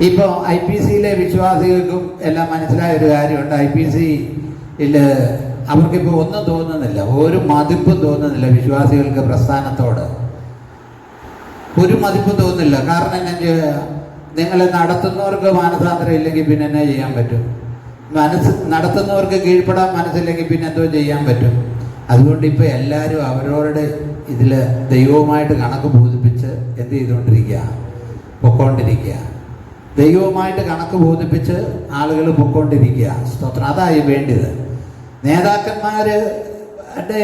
ഇപ്പോൾ IPCയിലെ വിശ്വാസികൾക്കും എല്ലാം മനസ്സിലായ ഒരു കാര്യമുണ്ട്. IPCയിൽ അവർക്കിപ്പോൾ ഒന്നും തോന്നുന്നില്ല, ഒരു മതിപ്പും തോന്നുന്നില്ല വിശ്വാസികൾക്ക്. പ്രസ്ഥാനത്തോട് ഒരു മതിപ്പും തോന്നുന്നില്ല. കാരണം നിങ്ങൾ നടത്തുന്നവർക്ക് മാനസാന്തരം ഇല്ലെങ്കിൽ പിന്നെ എന്നാ ചെയ്യാൻ പറ്റും? നടത്തുന്നവർക്ക് കീഴ്പ്പെടാൻ മനസ്സില്ലെങ്കിൽ പിന്നെ എന്തോ ചെയ്യാൻ പറ്റും? അതുകൊണ്ട് ഇപ്പോൾ എല്ലാവരും അവരവരുടെ ഇതിൽ ദൈവവുമായിട്ട് കണക്ക് ബോധിപ്പിച്ച് എന്ത് ചെയ്തുകൊണ്ടിരിക്കുക? പൊക്കോണ്ടിരിക്കുക. ദൈവവുമായിട്ട് കണക്ക് ബോധിപ്പിച്ച് ആളുകൾ പൊക്കോണ്ടിരിക്കുക. സ്തോത്രം, അതായി വേണ്ടത്. നേതാക്കന്മാരുടെ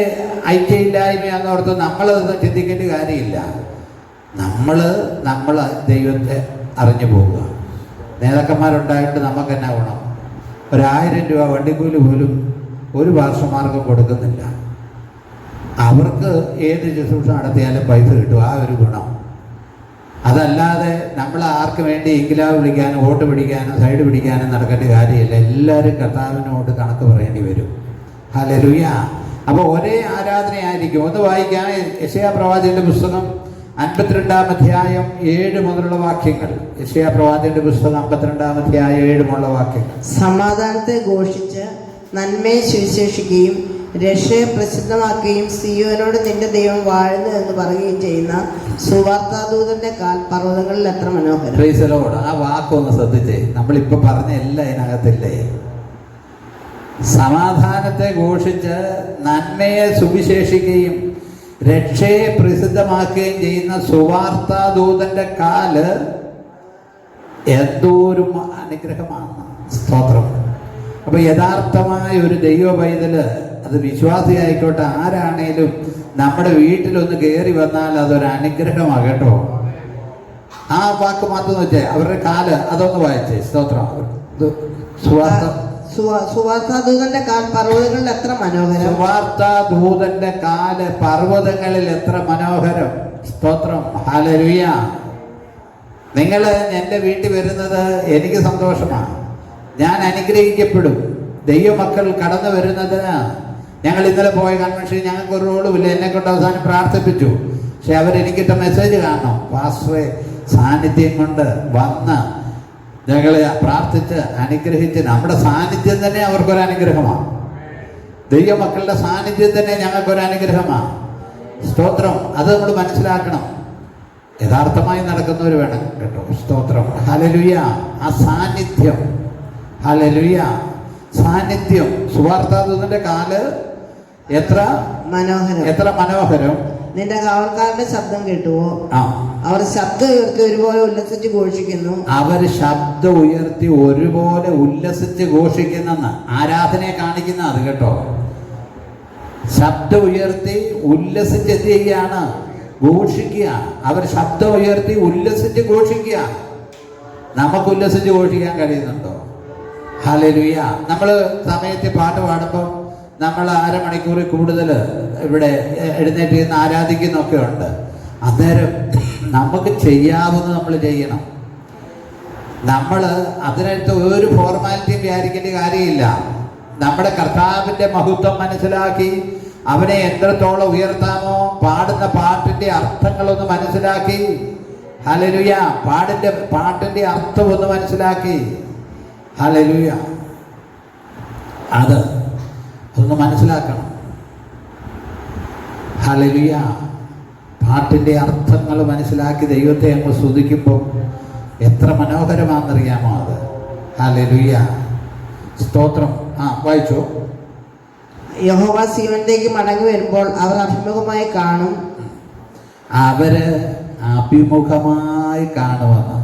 ഐക്യമില്ലായ്മയെന്നോർത്ത് നമ്മളതൊന്നും ചിന്തിക്കേണ്ട കാര്യമില്ല. നമ്മൾ ദൈവത്തെ അറിഞ്ഞു പോവുക. നേതാക്കന്മാരുണ്ടായിട്ട് നമുക്ക് എന്നാ ഗുണം? 1000 രൂപ വണ്ടിക്കൂലി പോലും ഒരു ഭാഷമാർക്കും കൊടുക്കുന്നില്ല. അവർക്ക് ഏത് ശുശ്രൂഷ നടത്തിയാലും പൈസ കിട്ടും, ആ ഒരു ഗുണം. അതല്ലാതെ നമ്മൾ ആർക്ക് വേണ്ടി ഇൻകിലാബ് വിളിക്കാനും വോട്ട് പിടിക്കാനും സൈഡ് പിടിക്കാനും നടക്കേണ്ട കാര്യമില്ല. എല്ലാവരും കർത്താവിനോട് കണക്ക് പറയേണ്ടി വരും. ഹല്ലേലൂയ. അപ്പോൾ ഒരേ ആരാധനയായിരിക്കും. ഒന്ന് വായിക്കാം, യെശയ്യാ പ്രവാചകന്റെ പുസ്തകം 52-ാം അധ്യായം 7 മുതലുള്ള വാക്യങ്ങൾ. യെശയ്യാ പ്രവാചകന്റെ പുസ്തകം 52-ാം അധ്യായം 7 മുതലുള്ള വാക്യങ്ങൾ. സമാധാനത്തെ ഘോഷിച്ച് നന്മയെ സുവിശേഷിക്കുകയും രക്ഷയെ പ്രസിദ്ധമാക്കുകയും സിയോനോട് നിന്റെ ദൈവം വാഴുന്നു എന്ന് പറയുകയും ചെയ്യുന്ന സുവാർത്താദൂതന്റെ കാൽ പർവ്വതങ്ങളിൽ എത്ര മനോഹരം. Price the Lord. ആ വാക്കൊന്ന് ശ്രദ്ധിച്ചേ. നമ്മളിപ്പോൾ പറഞ്ഞ എല്ലാം ഇതിനകത്തില്ലേ? സമാധാനത്തെ ഘോഷിച്ച് നന്മയെ സുവിശേഷിക്കുകയും രക്ഷയെ പ്രസിദ്ധമാക്കുകയും ചെയ്യുന്ന സുവാർത്താദൂതന്റെ കാല് എന്തോരും അനുഗ്രഹമാണ്. സ്തോത്രം. അപ്പൊ യഥാർത്ഥമായ ഒരു ദൈവ പൈതല്, അത് വിശ്വാസിയായിക്കോട്ടെ ആരാണേലും, നമ്മുടെ വീട്ടിലൊന്ന് കയറി വന്നാൽ അതൊരു അനുഗ്രഹമാണ് കേട്ടോ. ആ വാക്ക് മാത്രം വെച്ചേ, അവരുടെ കാല് അതൊന്ന് വായിച്ചേ. സ്തോത്രം. സുവാർത്താദൂതന്റെ കാൽ പർവ്വതങ്ങളിൽ എത്ര മനോഹരം. സുവാർത്താദൂതന്റെ കാല് പർവ്വതങ്ങളിൽ എത്ര മനോഹരം. സ്തോത്രം. ഹല്ലേലൂയ. നിങ്ങൾ എൻ്റെ വീട്ടിൽ വരുന്നത് എനിക്ക് സന്തോഷമാണ്. ഞാൻ അനുഗ്രഹിക്കപ്പെടും. ദൈവമക്കൾ കടന്നു വരുന്നതിന് ഞങ്ങൾ ഇന്നലെ പോയ കൺവെൻഷൻ ഞങ്ങൾക്കൊരു റോളുമില്ല. എന്നെ കൊണ്ട് അവസാനം പ്രാർത്ഥിപ്പിച്ചു. പക്ഷെ അവരെനിക്കിട്ട മെസ്സേജ് കാണണം. പാസ്റ്ററെ സാന്നിധ്യം കൊണ്ട് വന്ന് ഞങ്ങളെ പ്രാർത്ഥിച്ച് അനുഗ്രഹിച്ച്, നമ്മുടെ സാന്നിധ്യം തന്നെ അവർക്കൊരു അനുഗ്രഹമാണ്. ദൈവമക്കളുടെ സാന്നിധ്യം തന്നെ ഞങ്ങൾക്കൊരു അനുഗ്രഹമാണ്. സ്തോത്രം. അത് നമ്മൾ മനസ്സിലാക്കണം. യഥാർത്ഥമായി നടക്കുന്നവർ വേണം കേട്ടോ. സ്തോത്രം. ഹല്ലേലൂയ. ആ സാന്നിധ്യം, ഹല്ലേലൂയ, സാന്നിധ്യം. സുവാർത്താദൂതന്റെ കാല് എത്ര മനോഹരം. നിന്റെ കാവൽക്കാരുടെ ശബ്ദം കേട്ടുവോ? അവർ ശബ്ദം ഉയർത്തി ഒരുപോലെ ഉല്ലസിച്ച് ഘോഷിക്കുന്നു. അവര് ശബ്ദം ഉയർത്തി ഒരുപോലെ ഉല്ലസിച്ച് ഘോഷിക്കുന്നെന്ന് ആരാധനയെ കാണിക്കുന്ന അത് കേട്ടോ. ശബ്ദം ഉയർത്തി ഉല്ലസിച്ച് എന്ത് ചെയ്യുകയാണ്? ഘോഷിക്കുക. അവർ ശബ്ദം ഉയർത്തി ഉല്ലസിച്ച് ഘോഷിക്കുക. നമുക്ക് ഉല്ലസിച്ച് ഘോഷിക്കാൻ കഴിയുന്നുണ്ടോ? ഹല്ലേലൂയ. നമ്മൾ സമയത്ത് പാട്ട് പാടുമ്പോൾ നമ്മൾ അരമണിക്കൂറിൽ കൂടുതൽ ഇവിടെ എഴുന്നേറ്റ് നിന്ന് ആരാധിക്കുന്നൊക്കെ ഉണ്ട്. അന്നേരം നമുക്ക് ചെയ്യാവുന്നത് നമ്മൾ ചെയ്യണം. നമ്മൾ അതിനകത്ത് ഒരു ഫോർമാലിറ്റിയും വിചാരിക്കേണ്ട കാര്യമില്ല. നമ്മുടെ കർത്താവിൻ്റെ മഹത്വം മനസ്സിലാക്കി അവനെ എത്രത്തോളം ഉയർത്താമോ, പാടുന്ന പാട്ടിൻ്റെ അർത്ഥങ്ങളൊന്ന് മനസ്സിലാക്കി, ഹല്ലേലൂയ, പാട്ടിൻ്റെ അർത്ഥം ഒന്ന് മനസ്സിലാക്കി, ഹല്ലേലൂയ, അതൊന്ന് മനസ്സിലാക്കണം. ഹല്ലേലൂയ. പാട്ടിൻ്റെ അർത്ഥങ്ങൾ മനസ്സിലാക്കി ദൈവത്തെ അങ്ങ് സ്തുതിക്കുമ്പോൾ എത്ര മനോഹരമാണെന്നറിയാമോ അത്. ഹല്ലേലൂയ. സ്തോത്രം. വായിച്ചോ. യഹോവ സീയോനിലേക്ക് മടങ്ങി വരുമ്പോൾ അവർ അഭിമുഖമായി കാണും. അവര് അഭിമുഖമായി കാണുമെന്ന്.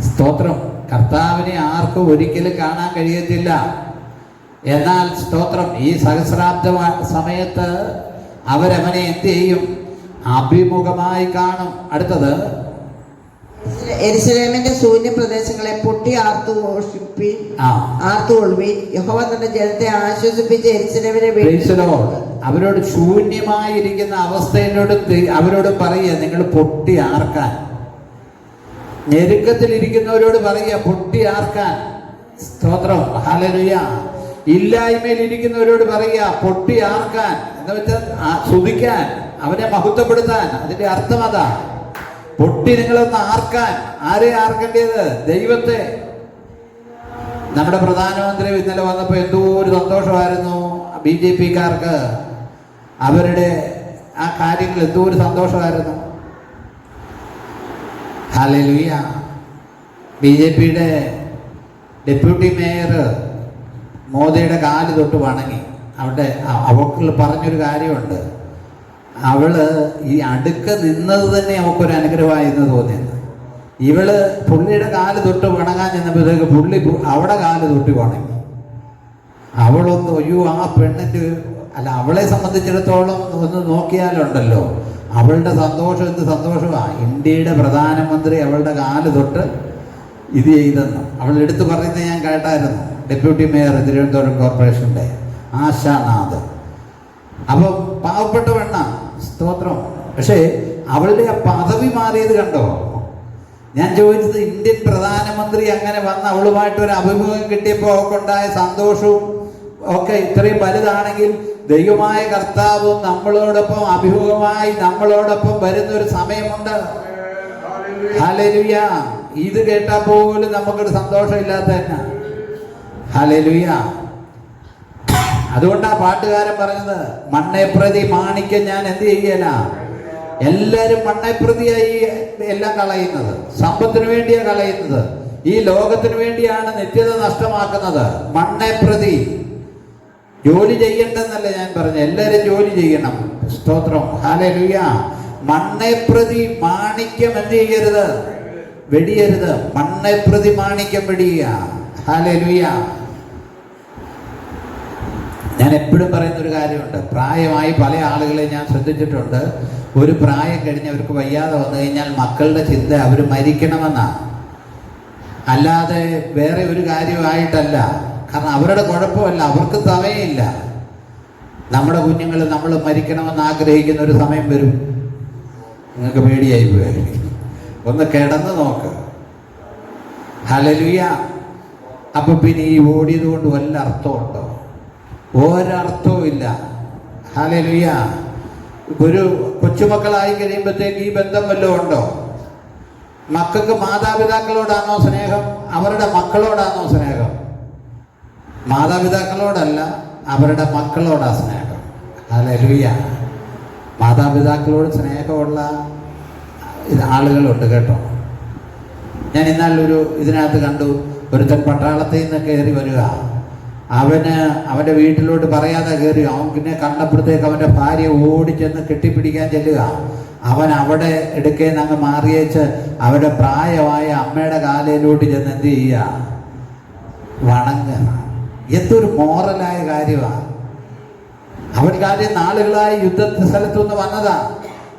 സ്തോത്രം. കർത്താവിനെ ആർക്കും ഒരിക്കലും കാണാൻ കഴിയത്തില്ല. എന്നാൽ സ്തോത്രം, ഈ സഹസ്രാബ്ദ സമയത്ത് അവരവനെ എന്ത് ചെയ്യും? അഭിമുഖമായി കാണും. അടുത്തത്, യെരൂശലേമിന്റെ ശൂന്യ പ്രദേശങ്ങളെ പൊട്ടി ആർത്തുകൊള്ളുവീൻ. യഹോവ തന്റെ ജനത്തെ ആശ്വസിപ്പിച്ച് യെരൂശലേമിനെ അവരോട് ശൂന്യമായിരിക്കുന്ന അവസ്ഥയിലോട് അവരോട് പറയുക, നിങ്ങൾ പൊട്ടി ആർക്കാൻ. ഞെരുക്കത്തിലിരിക്കുന്നവരോട് പറയുക, പൊട്ടി ആർക്കാൻ. സ്തോത്രം. ഹല്ലേലൂയ. ഇല്ലായ്മയിൽ ഇരിക്കുന്നവരോട് പറയുക, പൊട്ടി ആർക്കാൻ. എന്ന് വെച്ചാൽ സ്തുതിക്കാൻ, അവനെ മഹത്വപ്പെടുത്താൻ. അതിന്റെ അർത്ഥം അതാ. പൊട്ടി നിങ്ങളൊന്ന് ആർക്കാൻ. ആരെ ആർക്കേണ്ടത്? ദൈവത്തെ. നമ്മുടെ പ്രധാനമന്ത്രി ഇന്നലെ വന്നപ്പോൾ എന്തോ ഒരു സന്തോഷമായിരുന്നു BJP-ക്കാർക്ക്. അവരുടെ ആ കാര്യങ്ങൾ എന്തോ ഒരു സന്തോഷമായിരുന്നു. ഹല്ലേലൂയ. BJP-യുടെ ഡെപ്യൂട്ടി മേയർ മോദിയുടെ കാല് തൊട്ട് വണങ്ങി. അവൾക്ക് പറഞ്ഞൊരു കാര്യമുണ്ട്. അവള് ഈ അടുക്ക നിന്നത് തന്നെ അവൾക്കൊരു അനുഗ്രഹമായി എന്ന് തോന്നിയത്. പുള്ളിയുടെ കാല് തൊട്ട് വണങ്ങാൻ ചെന്നപ്പോഴത്തേക്ക് പുള്ളി അവിടെ കാല് തൊട്ട് വണങ്ങി. അവളൊന്ന് അയ്യോ, ആ പെണ്ണിൻ്റെ അല്ല, അവളെ സംബന്ധിച്ചിടത്തോളം ഒന്ന് നോക്കിയാലുണ്ടല്ലോ, അവളുടെ സന്തോഷം എന്ത് സന്തോഷമാണ്. ഇന്ത്യയുടെ പ്രധാനമന്ത്രി അവളുടെ കാല് തൊട്ട് ഇത് ചെയ്തെന്ന് അവൾ എടുത്തു പറയുന്നത് ഞാൻ കേട്ടായിരുന്നു. ഡെപ്യൂട്ടി മേയർ തിരുവനന്തപുരം കോർപ്പറേഷൻ്റെ ആശാനാഥ്. അപ്പം പാവപ്പെട്ട പെണ്ണ. സ്തോത്രം. പക്ഷേ അവളുടെ ആ പദവി മാറിയത് കണ്ടോ? ഞാൻ ചോദിച്ചത്, ഇന്ത്യൻ പ്രധാനമന്ത്രി അങ്ങനെ വന്ന് അവളുമായിട്ടൊരു അഭിമുഖം കിട്ടിയപ്പോൾ അവൾക്കുണ്ടായ സന്തോഷവും ഒക്കെ ഇത്രയും വലുതാണെങ്കിൽ, ദൈവമായ കർത്താവ് നമ്മളോടൊപ്പം അഭിമുഖമായി നമ്മളോടൊപ്പം വരുന്നൊരു സമയമുണ്ട്. ഹല്ലേലൂയ. ഇത് കേട്ടാൽ പോലും നമുക്കൊരു സന്തോഷമില്ലാത്ത തന്നെ. ഹല്ലേലൂയ. അതുകൊണ്ടാ പാട്ടുകാരൻ പറഞ്ഞത്, മണ്ണെ പ്രതി മാണിക്യം ഞാൻ എന്ത് ചെയ്യല. എല്ലാവരും മണ്ണെ പ്രതിയായി എല്ലാം കളയുന്നത്. സമ്പത്തിന് വേണ്ടിയാണ് കളയുന്നത്. ഈ ലോകത്തിന് വേണ്ടിയാണ് നിത്യത നഷ്ടമാക്കുന്നത്. മണ്ണെ പ്രതി. ജോലി ചെയ്യണ്ടെന്നല്ല ഞാൻ പറഞ്ഞു, എല്ലാവരും ജോലി ചെയ്യണം. സ്തോത്രം. ഹല്ലേലൂയ. മണ്ണെ പ്രതി മാണിക്യം എന്ത് ചെയ്യരുത്? വെടിയരുത്. മണ്ണെ പ്രതി മാണിക്യം വെടിയുക. ഹല്ലേലൂയ. ഞാൻ എപ്പോഴും പറയുന്നൊരു കാര്യമുണ്ട്. പ്രായമായി പല ആളുകളെ ഞാൻ ശ്രദ്ധിച്ചിട്ടുണ്ട്. ഒരു പ്രായം കഴിഞ്ഞ് അവർക്ക് വയ്യാതെ വന്നു കഴിഞ്ഞാൽ മക്കളുടെ ചിന്ത അവർ മരിക്കണമെന്നാണ്. അല്ലാതെ വേറെ ഒരു കാര്യമായിട്ടല്ല. കാരണം അവരുടെ കുഴപ്പമല്ല, അവർക്ക് സമയമില്ല. നമ്മുടെ കുഞ്ഞുങ്ങൾ നമ്മൾ മരിക്കണമെന്ന് ആഗ്രഹിക്കുന്ന ഒരു സമയം വരും. നിങ്ങൾക്ക് പേടിയായി പോയായിരിക്കും. ഒന്ന് കിടന്ന് നോക്ക്. ഹല്ലേലൂയ. അപ്പൊ പിന്നെ ഈ ഓടിയത് കൊണ്ട് വല്ല അർത്ഥമുണ്ടോ? ഒരർത്ഥവും ഇല്ല. ഹല്ലേലൂയ. ഒരു കൊച്ചുമക്കളായി കഴിയുമ്പോഴത്തേക്ക് ഈ ബന്ധം വല്ലതും ഉണ്ടോ? മക്കൾക്ക് മാതാപിതാക്കളോടാണോ സ്നേഹം? അവരുടെ മക്കളോടാണോ സ്നേഹം? മാതാപിതാക്കളോടല്ല, അവരുടെ മക്കളോടാ സ്നേഹം. ഹല്ലേലൂയ. മാതാപിതാക്കളോട് സ്നേഹമുള്ള ആളുകളുണ്ട് കേട്ടോ. ഞാൻ ഇന്നാളൊരു ഇതിനകത്ത് കണ്ടു, ഒരുത്തൻ പട്ടാളത്തിൽ നിന്ന് കയറി വരിക. അവൻ്റെ വീട്ടിലോട്ട് പറയാതെ കയറി. അവൻ പിന്നെ കണ്ടപ്പോഴത്തേക്ക് അവൻ്റെ ഭാര്യ ഓടിച്ചെന്ന് കെട്ടിപ്പിടിക്കാൻ ചെല്ലുക. അവൻ അവിടെ എടുക്കേന്ന് അങ്ങ് മാറിയേച്ച് അവരുടെ പ്രായമായ അമ്മയുടെ കാലയിലോട്ട് ചെന്ന് എന്ത് ചെയ്യുക? വണങ്ങുക. എന്തൊരു മോറലായ കാര്യമാണ്. അവൻ കാര്യം നാളുകളായി യുദ്ധ സ്ഥലത്തുനിന്ന് വന്നതാ.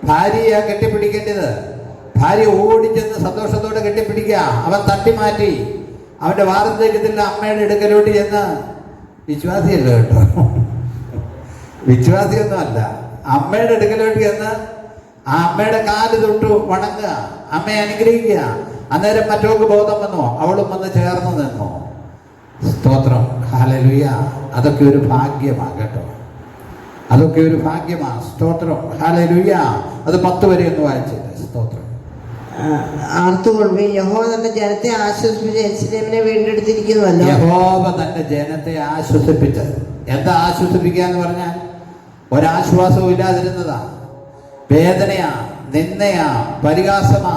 ഭാര്യയാ കെട്ടിപ്പിടിക്കേണ്ടത്. ഭാര്യ ഓടിച്ചെന്ന് സന്തോഷത്തോടെ കെട്ടിപ്പിടിക്കുക. അവൻ തട്ടിമാറ്റി അവൻ്റെ വാർദ്ധക്യത്തിൽ അമ്മയുടെ അടുക്കലോട്ട് ചെന്ന്, വിശ്വാസിയല്ല കേട്ടോ, വിശ്വാസിയൊന്നുമല്ല, അമ്മയുടെ അടുക്കലോട്ട് ചെന്ന് ആ അമ്മയുടെ കാല് തൊട്ടു വണങ്ങുക, അമ്മയെ അനുഗ്രഹിക്കുക. അന്നേരം മറ്റോക്ക് ബോധം വന്നോ, അവളും വന്ന് ചേർന്ന് നിന്നോ. സ്തോത്രം, ഹല്ലേലൂയ. അതൊക്കെ ഒരു ഭാഗ്യമാണ് കേട്ടോ, അതൊക്കെ ഒരു ഭാഗ്യമാണ്. സ്തോത്രം, ഹല്ലേലൂയ. അത് 10 വരെ ഒന്ന് വായിച്ചില്ല. സ്തോത്രം. ആർത്തുകൊള്ളുവിൻ, യഹോവ തന്റെ ജനത്തെ ആശ്വസിപ്പിച്ച് യെരൂശലേമിനെ വീണ്ടെടുത്തിരിക്കുന്നുവല്ലോ. യഹോവ തന്റെ ജനത്തെ ആശ്വസിപ്പിച്ചത്. എന്താ ആശ്വസിപ്പിക്കാന്ന് പറഞ്ഞാൽ? ഒരാശ്വാസവും ഇല്ലാതിരുന്നതാ. വേദനയാ, നിന്ദയാ, പരിഹാസമാ,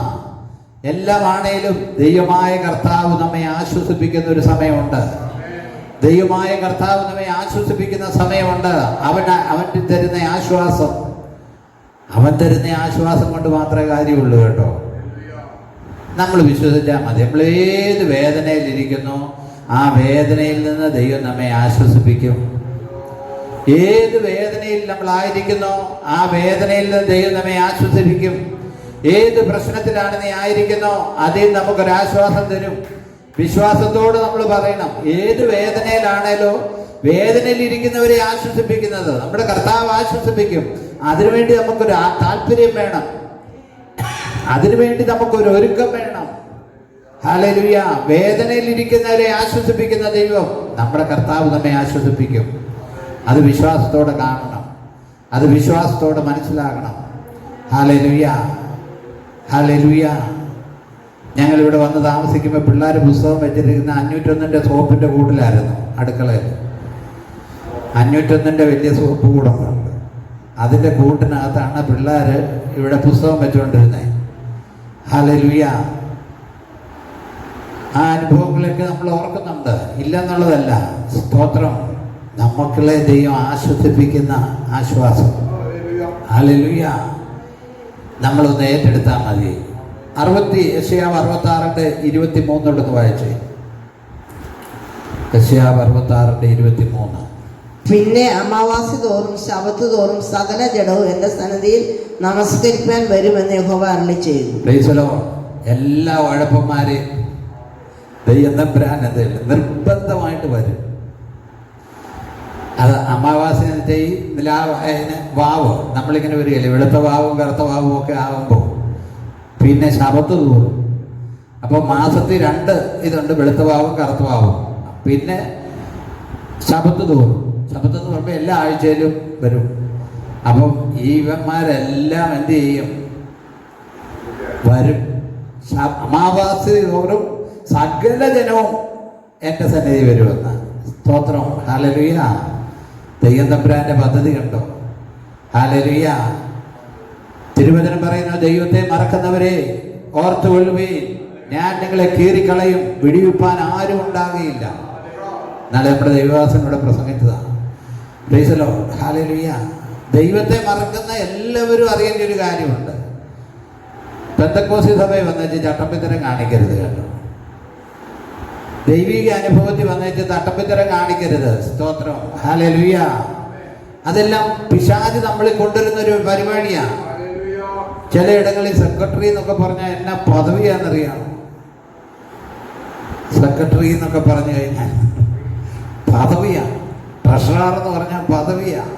എല്ലാമാണേലും ദൈവമായ കർത്താവ് നമ്മെ ആശ്വസിപ്പിക്കുന്ന ഒരു സമയമുണ്ട്. ദൈവമായ കർത്താവ് നമ്മെ ആശ്വസിപ്പിക്കുന്ന സമയമുണ്ട്. അവൻ തരുന്ന ആശ്വാസം, അവൻ തരുന്ന ആശ്വാസം കൊണ്ട് മാത്രമേ കാര്യമുള്ളൂ കേട്ടോ. നമ്മൾ വിശ്വസിച്ചാൽ മതി. നമ്മൾ ഏത് വേദനയിലിരിക്കുന്നു ആ വേദനയിൽ നിന്ന് ദൈവം നമ്മെ ആശ്വസിപ്പിക്കും. ഏത് വേദനയിൽ നമ്മളായിരിക്കുന്നോ ആ വേദനയിൽ നിന്ന് ദൈവം നമ്മെ ആശ്വസിപ്പിക്കും. ഏത് പ്രശ്നത്തിലാണ് നീ ആയിരിക്കുന്നോ അതിൽ നമുക്കൊരാശ്വാസം തരും. വിശ്വാസത്തോട് നമ്മൾ പറയണം, ഏത് വേദനയിലാണേലോ വേദനയിലിരിക്കുന്നവരെ ആശ്വസിപ്പിക്കുന്നത് നമ്മുടെ കർത്താവ് ആശ്വസിപ്പിക്കും. അതിനുവേണ്ടി നമുക്കൊരു താല്പര്യം വേണം, അതിനുവേണ്ടി നമുക്കൊരു ഒരുക്കം വേണം. ഹല്ലേലൂയ. വേദനയിലിരിക്കുന്നവരെ ആശ്വസിപ്പിക്കുന്ന ദൈവം നമ്മുടെ കർത്താവ് നമ്മെ ആശ്വസിപ്പിക്കും. അത് വിശ്വാസത്തോടെ കാണണം, അത് വിശ്വാസത്തോടെ മനസ്സിലാക്കണം. Hallelujah, hallelujah. ഞങ്ങളിവിടെ വന്ന് താമസിക്കുമ്പോൾ പിള്ളേർ പുസ്തകം വെച്ചിരിക്കുന്ന 501 സോപ്പിൻ്റെ കൂട്ടിലായിരുന്നു അടുക്കളയിൽ. 501 വലിയ സോപ്പ് കൂടമുണ്ട്. അതിൻ്റെ കൂട്ടിനകത്താണ് പിള്ളേർ ഇവിടെ പുസ്തകം വെച്ചുകൊണ്ടിരുന്നത്. ഹല്ലേലൂയ. ആ അനുഭവങ്ങളൊക്കെ നമ്മൾ ഓർക്കുന്നുണ്ട്, ഇല്ലെന്നുള്ളതല്ല. സ്തോത്രം. നമുക്കുള്ള ദൈവം ആശ്വസിപ്പിക്കുന്ന ആശ്വാസം. ഹല്ലേലൂയ. നമ്മളൊന്ന് ഏറ്റെടുത്താൽ മതി. യെശയ്യാവ് 66:23 വായിച്ചേ. യെശയ്യാവ് 66:23. പിന്നെ അമാവാസി തോറും ശബത്ത് തോറും സകല ജഡവും എന്റെ സന്നിധിയിൽ നമസ്കരിക്കാൻ വരുമെന്ന് യഹോവ അരുളിച്ചെയ്തു. Price the Lord. എല്ലാ ഉഴപ്പന്മാരെയും ദൈവം നിർബന്ധമായിട്ട് വരും. അത് അമാവാസി വാവ് നമ്മളിങ്ങനെ വരികയല്ലേ, വെളുത്ത വാവും കറുത്ത വാവും ഒക്കെ ആകുമ്പോൾ പിന്നെ ശബത്ത് തോറും. അപ്പോൾ മാസത്തിൽ 2 ഇതുണ്ട്, വെളുത്ത വാവും കറുത്ത വാവും. പിന്നെ ശബത്ത് തോറും. ശബത്ത് എന്ന് പറയുമ്പോൾ എല്ലാ ആഴ്ചയിലും വരും. അപ്പം ഈ ഇവന്മാരെല്ലാം എന്ത് ചെയ്യും? വരും. അമാവാസി തോറും സകല ജനവും എൻ്റെ സന്നിധി വരുമെന്ന്. സ്തോത്രം. ഹല്ലേലൂയ. ദൈവം തമ്പുരാന്റെ പദ്ധതി കണ്ടോ? ഹല്ലേലൂയ. തിരുവചനം പറയുന്നു, ദൈവത്തെ മറക്കുന്നവരെ ഓർത്തുകൊള്ളുകയും ഞാൻ നിങ്ങളെ കീറിക്കളയും, വെടിവെപ്പാൻ ആരും ഉണ്ടാകുകയില്ല. നാളെ നമ്മുടെ ദൈവദാസനോട് പ്രസംഗിച്ചതാണ്. Praise the Lord. ഹല്ലേലൂയ. ദൈവത്തെ മറക്കുന്ന എല്ലാവരും അറിയേണ്ട ഒരു കാര്യമുണ്ട്. പെന്തക്കോസ്തി സഭയിൽ വന്നേച്ച് ചട്ടമ്പിത്തരം കാണിക്കരുത് കേട്ടോ. ദൈവിക അനുഭവത്തിൽ വന്നേച്ച് തട്ടമ്പിത്തരം കാണിക്കരുത്. സ്തോത്രം. ഹല്ലേലൂയ. അതെല്ലാം പിശാച് നമ്മളിൽ കൊണ്ടുവരുന്ന ഒരു പരിപാടിയാണ്. ചിലയിടങ്ങളിൽ സെക്രട്ടറി എന്നൊക്കെ പറഞ്ഞാൽ എന്നാ പദവിയാണെന്നറിയാം. സെക്രട്ടറി എന്നൊക്കെ പറഞ്ഞു കഴിഞ്ഞാൽ പദവിയാണ്. ട്രഷറർ എന്ന് പറഞ്ഞാൽ പദവിയാണ്.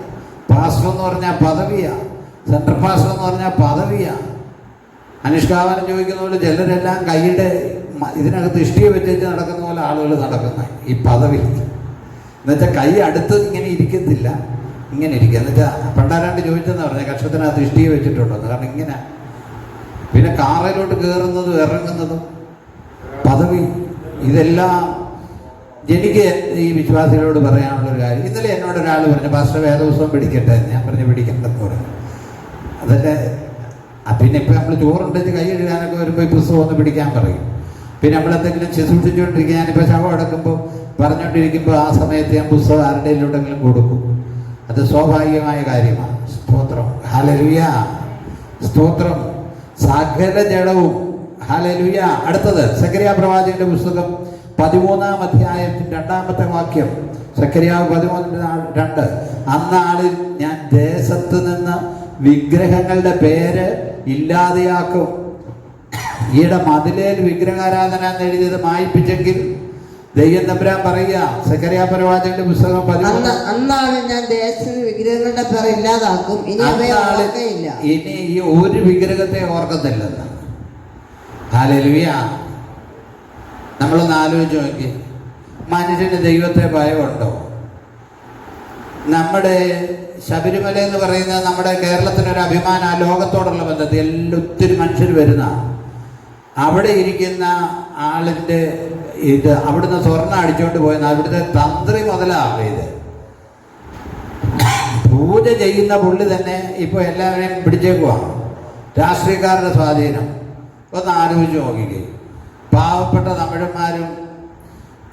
പാസ്റ്റർ എന്ന് പറഞ്ഞാൽ പദവിയാണ്. സെൻട്രൽ പാസ്റ്റർ എന്ന് പറഞ്ഞാൽ പദവിയാണ്. അനുഷ്ഠാപനം ചോദിക്കുന്ന പോലെ ചിലരെല്ലാം കൈയുടെ ഇതിനകത്ത് ഇഷ്ടിക വെച്ച് നടക്കുന്ന പോലെ ആളുകൾ നടക്കുന്ന ഈ പദവി എന്നുവെച്ചാൽ കൈ അടുത്ത് ഇങ്ങനെ ഇരിക്കത്തില്ല, ഇങ്ങനെ ഇരിക്കുക. എന്നുവെച്ചാൽ പണ്ടാരാണ്ട് ചോദിച്ചെന്ന് പറഞ്ഞാൽ കക്ഷത്തിനകത്ത് ഇഷ്ടിക വെച്ചിട്ടുണ്ടെന്ന്. കാരണം ഇങ്ങനെ. പിന്നെ കാറിലോട്ട് കയറുന്നതും ഇറങ്ങുന്നതും പദവി. ഇതെല്ലാം എനിക്ക് ഈ വിശ്വാസികളോട് പറയാനുള്ളൊരു കാര്യം. ഇന്നലെ എന്നോട് ഒരാൾ പറഞ്ഞു, പാസ്റ്റർ വേദപുസ്തകം പിടിക്കട്ടെ. ഞാൻ പറഞ്ഞു പിടിക്കണ്ടെന്ന് പറഞ്ഞു. അതിൻ്റെ പിന്നെ ഇപ്പം നമ്മൾ ചോറുണ്ടെച്ച് കൈ കഴുകാനൊക്കെ വരുമ്പോൾ ഈ പുസ്തകം ഒന്ന് പിടിക്കാൻ പറയും. പിന്നെ നമ്മളെന്തെങ്കിലും ശുശ്രൂഷിച്ചുകൊണ്ടിരിക്കുക, ഞാനിപ്പോൾ ശവം അടക്കുമ്പോൾ പറഞ്ഞുകൊണ്ടിരിക്കുമ്പോൾ ആ സമയത്ത് ഞാൻ പുസ്തകം ആരുടെയിലുണ്ടെങ്കിലും കൊടുക്കും. അത് സ്വാഭാവികമായ കാര്യമാണ്. സ്തോത്രം, ഹല്ലേലൂയ, സ്തോത്രം. സകല ജഡവും, ഹല്ലേലൂയ. അടുത്തത് സക്കറിയാ പ്രവാചകന്റെ പുസ്തകം 13-ാം അധ്യായത്തിൽ 2-ാമത്തെ വാക്യം. സക്കറിയാവ് 13:2. അന്നാളിൽ ഞാൻ ദേശത്ത് നിന്ന് വിഗ്രഹങ്ങളുടെ പേര് ഇല്ലാതെയാക്കും. ഈയിടെ മതിലേൽ വിഗ്രഹാരാധന എന്ന് എഴുതിയത് മായിപ്പിച്ചെങ്കിൽ ദൈവം തമ്പുരാൻ പറയുക, സക്കറിയാ പ്രവാചകന്റെ പുസ്തകം 13. അന്നാളിൽ ഞാൻ ദേശത്ത് വിഗ്രഹങ്ങളുടെ പേര് ഇല്ലാതാക്കും, ഇനി ഇനി ഈ ഒരു വിഗ്രഹത്തെ ഓർക്കത്തില്ലെന്നാണ്. ഹല്ലേലൂയ. നമ്മളൊന്ന് ആലോചിച്ച് നോക്കി, മനുഷ്യന് ദൈവത്തെ ഭയമുണ്ടോ? നമ്മുടെ ശബരിമല എന്ന് പറയുന്നത് നമ്മുടെ കേരളത്തിനൊരു അഭിമാന, ലോകത്തോടുള്ള ബന്ധത്തിൽ ഒത്തിരി മനുഷ്യർ വരുന്ന, അവിടെ ഇരിക്കുന്ന ആളിൻ്റെ ഇത് അവിടുന്ന് സ്വർണ്ണം അടിച്ചുകൊണ്ട് പോയെന്ന് അവിടുത്തെ തന്ത്രി മുതലാണ് ഇത്. പൂജ ചെയ്യുന്ന പുള്ളി തന്നെ ഇപ്പോൾ എല്ലാവരെയും പിടിച്ചേക്കുവാണ്. രാഷ്ട്രീയക്കാരുടെ സ്വാധീനം ഒന്ന് ആലോചിച്ച് നോക്കിക്കേ. പാവപ്പെട്ട തമിഴന്മാരും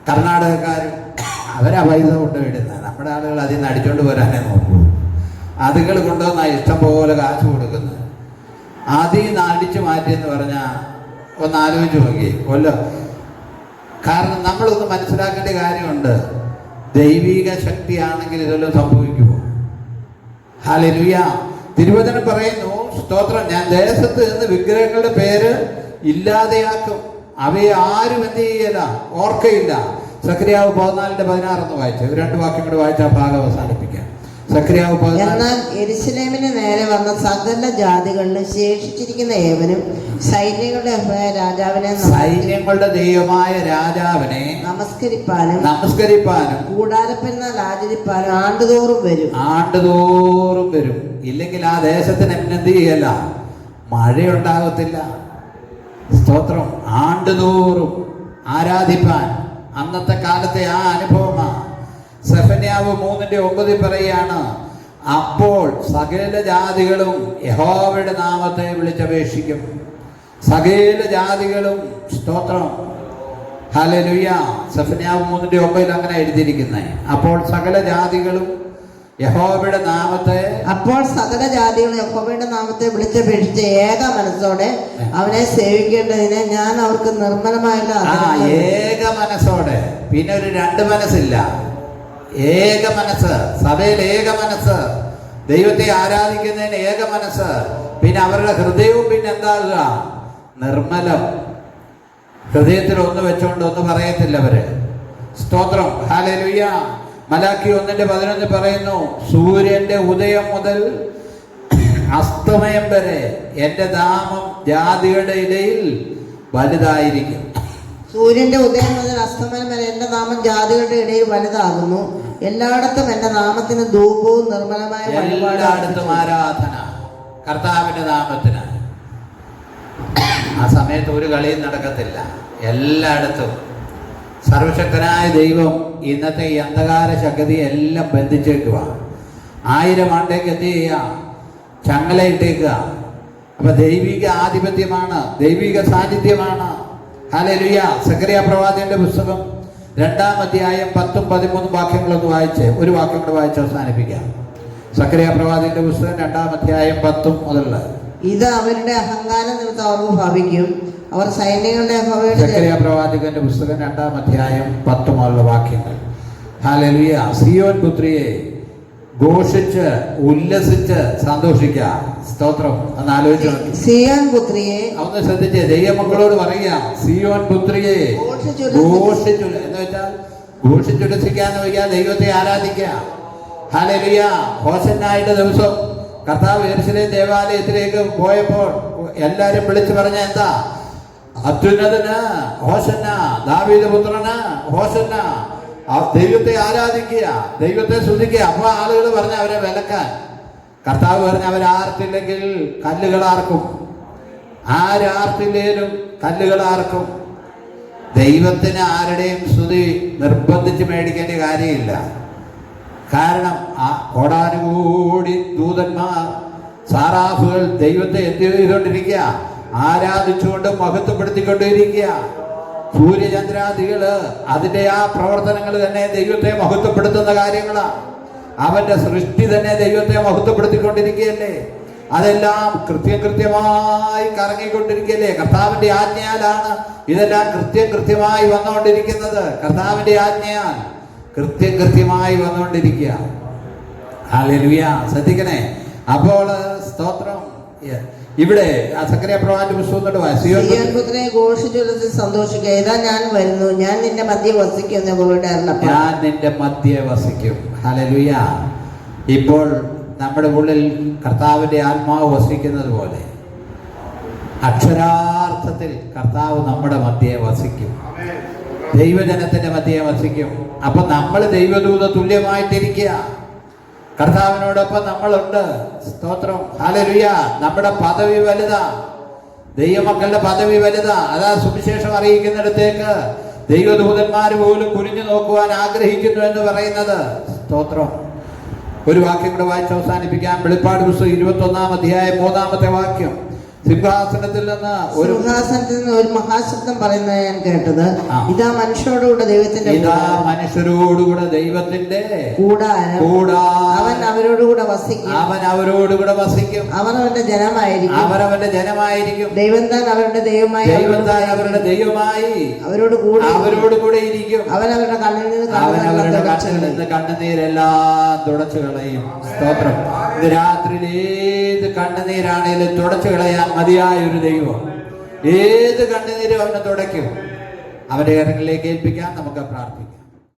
കർണാടകക്കാരും അവരാ പൈസ കൊണ്ടുപോയിടുന്നത്. നമ്മുടെ ആളുകൾ അതിൽ നിന്ന് അടിച്ചുകൊണ്ട് വരാനേ നോക്കൂ. അതുകൾ കൊണ്ടുവന്നാൽ ഇഷ്ടം പോലെ കാശ് കൊടുക്കുന്നത്. അതിൽ നിന്ന് അടിച്ചു മാറ്റിയെന്ന് പറഞ്ഞാൽ ഒന്ന് ആലോചിച്ച് നോക്കിയേ കൊല്ലോ. കാരണം നമ്മളൊന്ന് മനസ്സിലാക്കേണ്ട കാര്യമുണ്ട്, ദൈവിക ശക്തിയാണെങ്കിൽ ഇതെല്ലാം സംഭവിക്കുമോ? ഹല്ലേലൂയ. തിരുവചനം പറയുന്നു, സ്തോത്രം, ഞാൻ ദേശത്ത് നിന്ന് വിഗ്രഹങ്ങളുടെ പേര് ഇല്ലാതെയാക്കും, അവയെ ആരും എന്ത് ചെയ്യല, ഓർക്കയില്ല. സക്കറിയാവ് 14:16 വായിച്ചു. 2 വാക്യം കൂടെ വായിച്ച ഭാഗം അവസാനിപ്പിക്കാം. സക്കറിയാവ് 14. എന്നാൽ യെരൂശലേമിന് നേരെ വന്ന സകല ജാതികളിലും ശേഷിച്ചിരിക്കുന്ന ഏവനും സൈന്യങ്ങളുടെ ദൈവമായ രാജാവിനെ നമസ്കരിപ്പാനും കൂടാരപ്പെരുന്നാൾ ആചരിപ്പാനും ആണ്ടുതോറും വരും. ഇല്ലെങ്കിൽ ആ ദേശത്തിന് എന്ത് ചെയ്യല്ല, മഴയുണ്ടാകത്തില്ല. സ്തോത്രം. ആണ്ടുതോറും ആരാധിപ്പാൻ അന്നത്തെ കാലത്തെ ആ അനുഭവമാണ്. സെഫന്യാവ് 3:9 പറയുകയാണ്, അപ്പോൾ സകല ജാതികളും യഹോവയുടെ നാമത്തെ വിളിച്ചപേക്ഷിക്കും. സകല ജാതികളും, സ്തോത്രം, ഹല്ലേലൂയ. സെഫന്യാവ് 3:9 അങ്ങനെ എഴുതിയിരിക്കുന്നത്. അപ്പോൾ സകല ജാതികളും യഹോവയുടെ നാമത്തെ വിളിച്ചപേക്ഷിച്ച് ഏക മനസ്സോടെ അവനെ സേവിക്കേണ്ടതിന് ഞാൻ അവർക്ക് നിർമ്മലമായുള്ള ഏക മനസ്സോടെ. പിന്നെ ഒരു 2 മനസ്സില്ല, ഏക മനസ്സ്. സഭയിൽ ഏക മനസ്സ്, ദൈവത്തെ ആരാധിക്കുന്നതിന് ഏക മനസ്സ്. പിന്നെ അവരുടെ ഹൃദയവും പിന്നെ എന്താകുക, നിർമ്മലം. ഹൃദയത്തിൽ ഒന്ന് വെച്ചുകൊണ്ട് ഒന്ന് പറയത്തില്ല അവര്. സ്തോത്രം, ഹല്ലേലൂയ. മലാക്കി 1:11 പറയുന്നു, സൂര്യന്റെ ഉദയം മുതൽ അസ്തമയം വരെ എന്റെ നാമം ജാതികളുടെ ഇടയിൽ വലുതായിരിക്കും. സൂര്യന്റെ ഉദയം മുതൽ അസ്തമയം വരെ എന്റെ നാമം ജാതികളുടെ ഇടയിൽ വലുതാകുന്നു. എല്ലായിടത്തും എന്റെ നാമത്തിന് ധൂപവും നിർമ്മലമായ എല്ലായിടത്തും ആരാധന കർത്താവിന്റെ നാമത്തിന്. ആ സമയത്ത് ഒരു കളിയും നടക്കത്തില്ല. എല്ലായിടത്തും സർവശക്തനായ ദൈവം ഇന്നത്തെ ഈ അന്ധകാര ശക്തി എല്ലാം ബന്ധിച്ചേക്കുക. 1000 ആണ്ടേക്ക് എന്ത് ചെയ്യുക, ചങ്ങലയിട്ടേക്കുക. അപ്പൊ ദൈവിക ആധിപത്യമാണ്, ദൈവിക സാന്നിധ്യമാണ്. ഹല്ലേലൂയ. സക്കറിയാ പ്രവാചകന്റെ പുസ്തകം 2-ാം അധ്യായം 10-13 വാക്യങ്ങളൊന്ന് വായിച്ച് ഒരു വാക്യം കൂടെ വായിച്ച് അവസാനിപ്പിക്കാം. സക്കറിയാ പ്രവാചകന്റെ പുസ്തകം 2-ാം അധ്യായം 10 മുതലുള്ള. ഇത് അവരുടെ അഹങ്കാരം നിമിത്തം അവർക്ക് ഭവിക്കും. അവർ സൈന്യങ്ങളുടെ സക്കറിയാ പ്രവാചകന്റെ പുസ്തകം 2-ാം അധ്യായം 10 മുതലുള്ള വാക്യങ്ങൾ. ഹല്ലേലൂയ. സിയോൻ പുത്രിയെ ഘോഷിച്ച് ഉല്ലസിച്ച് സന്തോഷിക്കുക. സ്തോത്രം. ഒന്ന് ആലോചിച്ചു നോക്കി. സിയോൻ പുത്രിയെ ഒന്ന് ശ്രദ്ധിച്ചേ. ദൈവമക്കളോട് പറയുക, സിയോൻ പുത്രിയെ ഘോഷിച്ചു എന്ന് വെച്ചാൽ ഘോഷിച്ചുല്ലസിക്കാന്ന് വയ്ക്കുക, ദൈവത്തെ ആരാധിക്കുക. ഹല്ലേലൂയ. ഹോസന്നായുടെ ദിവസം കർത്താവ് യെരൂശലേം ദേവാലയത്തിലേക്ക് പോയപ്പോൾ എല്ലാരും വിളിച്ചു പറഞ്ഞ എന്താ, അത്യുന്നതന് ഹോസന്ന, ദാവീദ് പുത്രന് ഹോസന്ന. ദൈവത്തെ ആരാധിക്കുക, ദൈവത്തെ സ്തുതിക്കുക. അപ്പൊ ആളുകൾ പറഞ്ഞ അവരെ വിലക്കാൻ. കർത്താവ് പറഞ്ഞ അവരാർത്തില്ലെങ്കിൽ കല്ലുകളാർക്കും, ആരാർത്തില്ലേലും കല്ലുകളാർക്കും. ദൈവത്തിന് ആരുടെയും സ്തുതി നിർബന്ധിച്ച് മേടിക്കേണ്ട കാര്യമില്ല. കാരണം ആ കോടാനുകൂടി ദൂതന്മാർ സാറാഫ് ദൈവത്തെ എന്ത് ചെയ്തുകൊണ്ടിരിക്കുക? ആരാധിച്ചുകൊണ്ട് മഹത്വപ്പെടുത്തിക്കൊണ്ടിരിക്കുക. സൂര്യചന്ദ്രാദികള് അതിന്റെ ആ പ്രവർത്തനങ്ങൾ തന്നെ ദൈവത്തെ മഹത്വപ്പെടുത്തുന്ന കാര്യങ്ങളാണ്. അവന്റെ സൃഷ്ടി തന്നെ ദൈവത്തെ മഹത്വപ്പെടുത്തിക്കൊണ്ടിരിക്കുകയല്ലേ. അതെല്ലാം കൃത്യമായി കറങ്ങിക്കൊണ്ടിരിക്കുകയല്ലേ. കർത്താവിന്റെ ആജ്ഞയാലാണ് ഇതെല്ലാം കൃത്യമായി വന്നുകൊണ്ടിരിക്കുന്നത്. കർത്താവിന്റെ ആജ്ഞയാൽ കൃത്യമായി വന്നുകൊണ്ടിരിക്കുക. ഹല്ലേലൂയ. ശ്രദ്ധിക്കണേ. അപ്പോൾ സ്തോത്രം. ഇവിടെ സക്കറിയ പ്രവാചകന്റെ പുസ്തകം സിയോൻ പുത്രനെ ഘോഷിച്ചുല്ലസിച്ച് സന്തോഷിക്കുക. ഇതാ ഞാൻ വരുന്നു, ഞാൻ നിന്റെ മധ്യേ വസിക്കും എന്ന് യഹോവയുടെ അരുളപ്പാട്. ഞാൻ നിന്റെ മധ്യേ വസിക്കും. ഹല്ലേലൂയ. ഇപ്പോൾ നമ്മുടെ ഉള്ളിൽ കർത്താവിന്റെ ആത്മാവ് വസിക്കുന്നത് പോലെ അക്ഷരാർത്ഥത്തിൽ കർത്താവ് നമ്മുടെ മധ്യേ വസിക്കും. ദൈവജനത്തിന്റെ മധ്യേ വസിക്കും. അപ്പൊ നമ്മൾ ദൈവദൂത തുല്യമായിട്ടിരിക്കുക. കർത്താവിനോടൊപ്പം നമ്മളുണ്ട്. സ്തോത്രം. ഹല്ലേലൂയ. നമ്മുടെ പദവി വലുതാ. ദൈവമക്കളുടെ പദവി വലുതാ. അതാ സുവിശേഷം അറിയിക്കുന്നിടത്തേക്ക് ദൈവദൂതന്മാർ പോലും കുനിഞ്ഞു നോക്കുവാൻ ആഗ്രഹിക്കുന്നു എന്ന് പറയുന്നത്. സ്തോത്രം. ഒരു വാക്യം കൂടെ വായിച്ച് അവസാനിപ്പിക്കാം. വെളിപ്പാട് പുസ്തകം 21-ാം അധ്യായം 3-ാമത്തെ വാക്യം. സിംഹാസനത്തിൽ നിന്ന് ഒരു മഹാശബ്ദം പറയുന്നത് ഞാൻ കേട്ടത്. ഇതാ മനുഷ്യരോടുകൂടെ ദൈവത്തിന്റെ കൂടാരം, അവൻ അവരോടുകൂടെ വസിക്കും. അവർ അവന്റെ ജനമായിരിക്കും. ദൈവം താൻ അവരുടെ ദൈവമായി അവരോട് കൂടെ ഇരിക്കും. അവൻ അവരുടെ കണ്ണിൽ നിന്ന് കണ്ണുനീരെല്ലാം തുടച്ചു കളയും. സ്തോത്രം. ഇത് രാത്രിയിൽ ഏത് കണ്ണുനീരാണേലും തുടച്ചു കളയാൻ മതിയായ ഒരു ദൈവം. ഏത് കണ്ണുനീരും അവനെ തുടയ്ക്കും. അവന്റെ കരങ്ങളിലേക്ക് ഏൽപ്പിക്കാൻ നമുക്ക് പ്രാർത്ഥിക്കാം.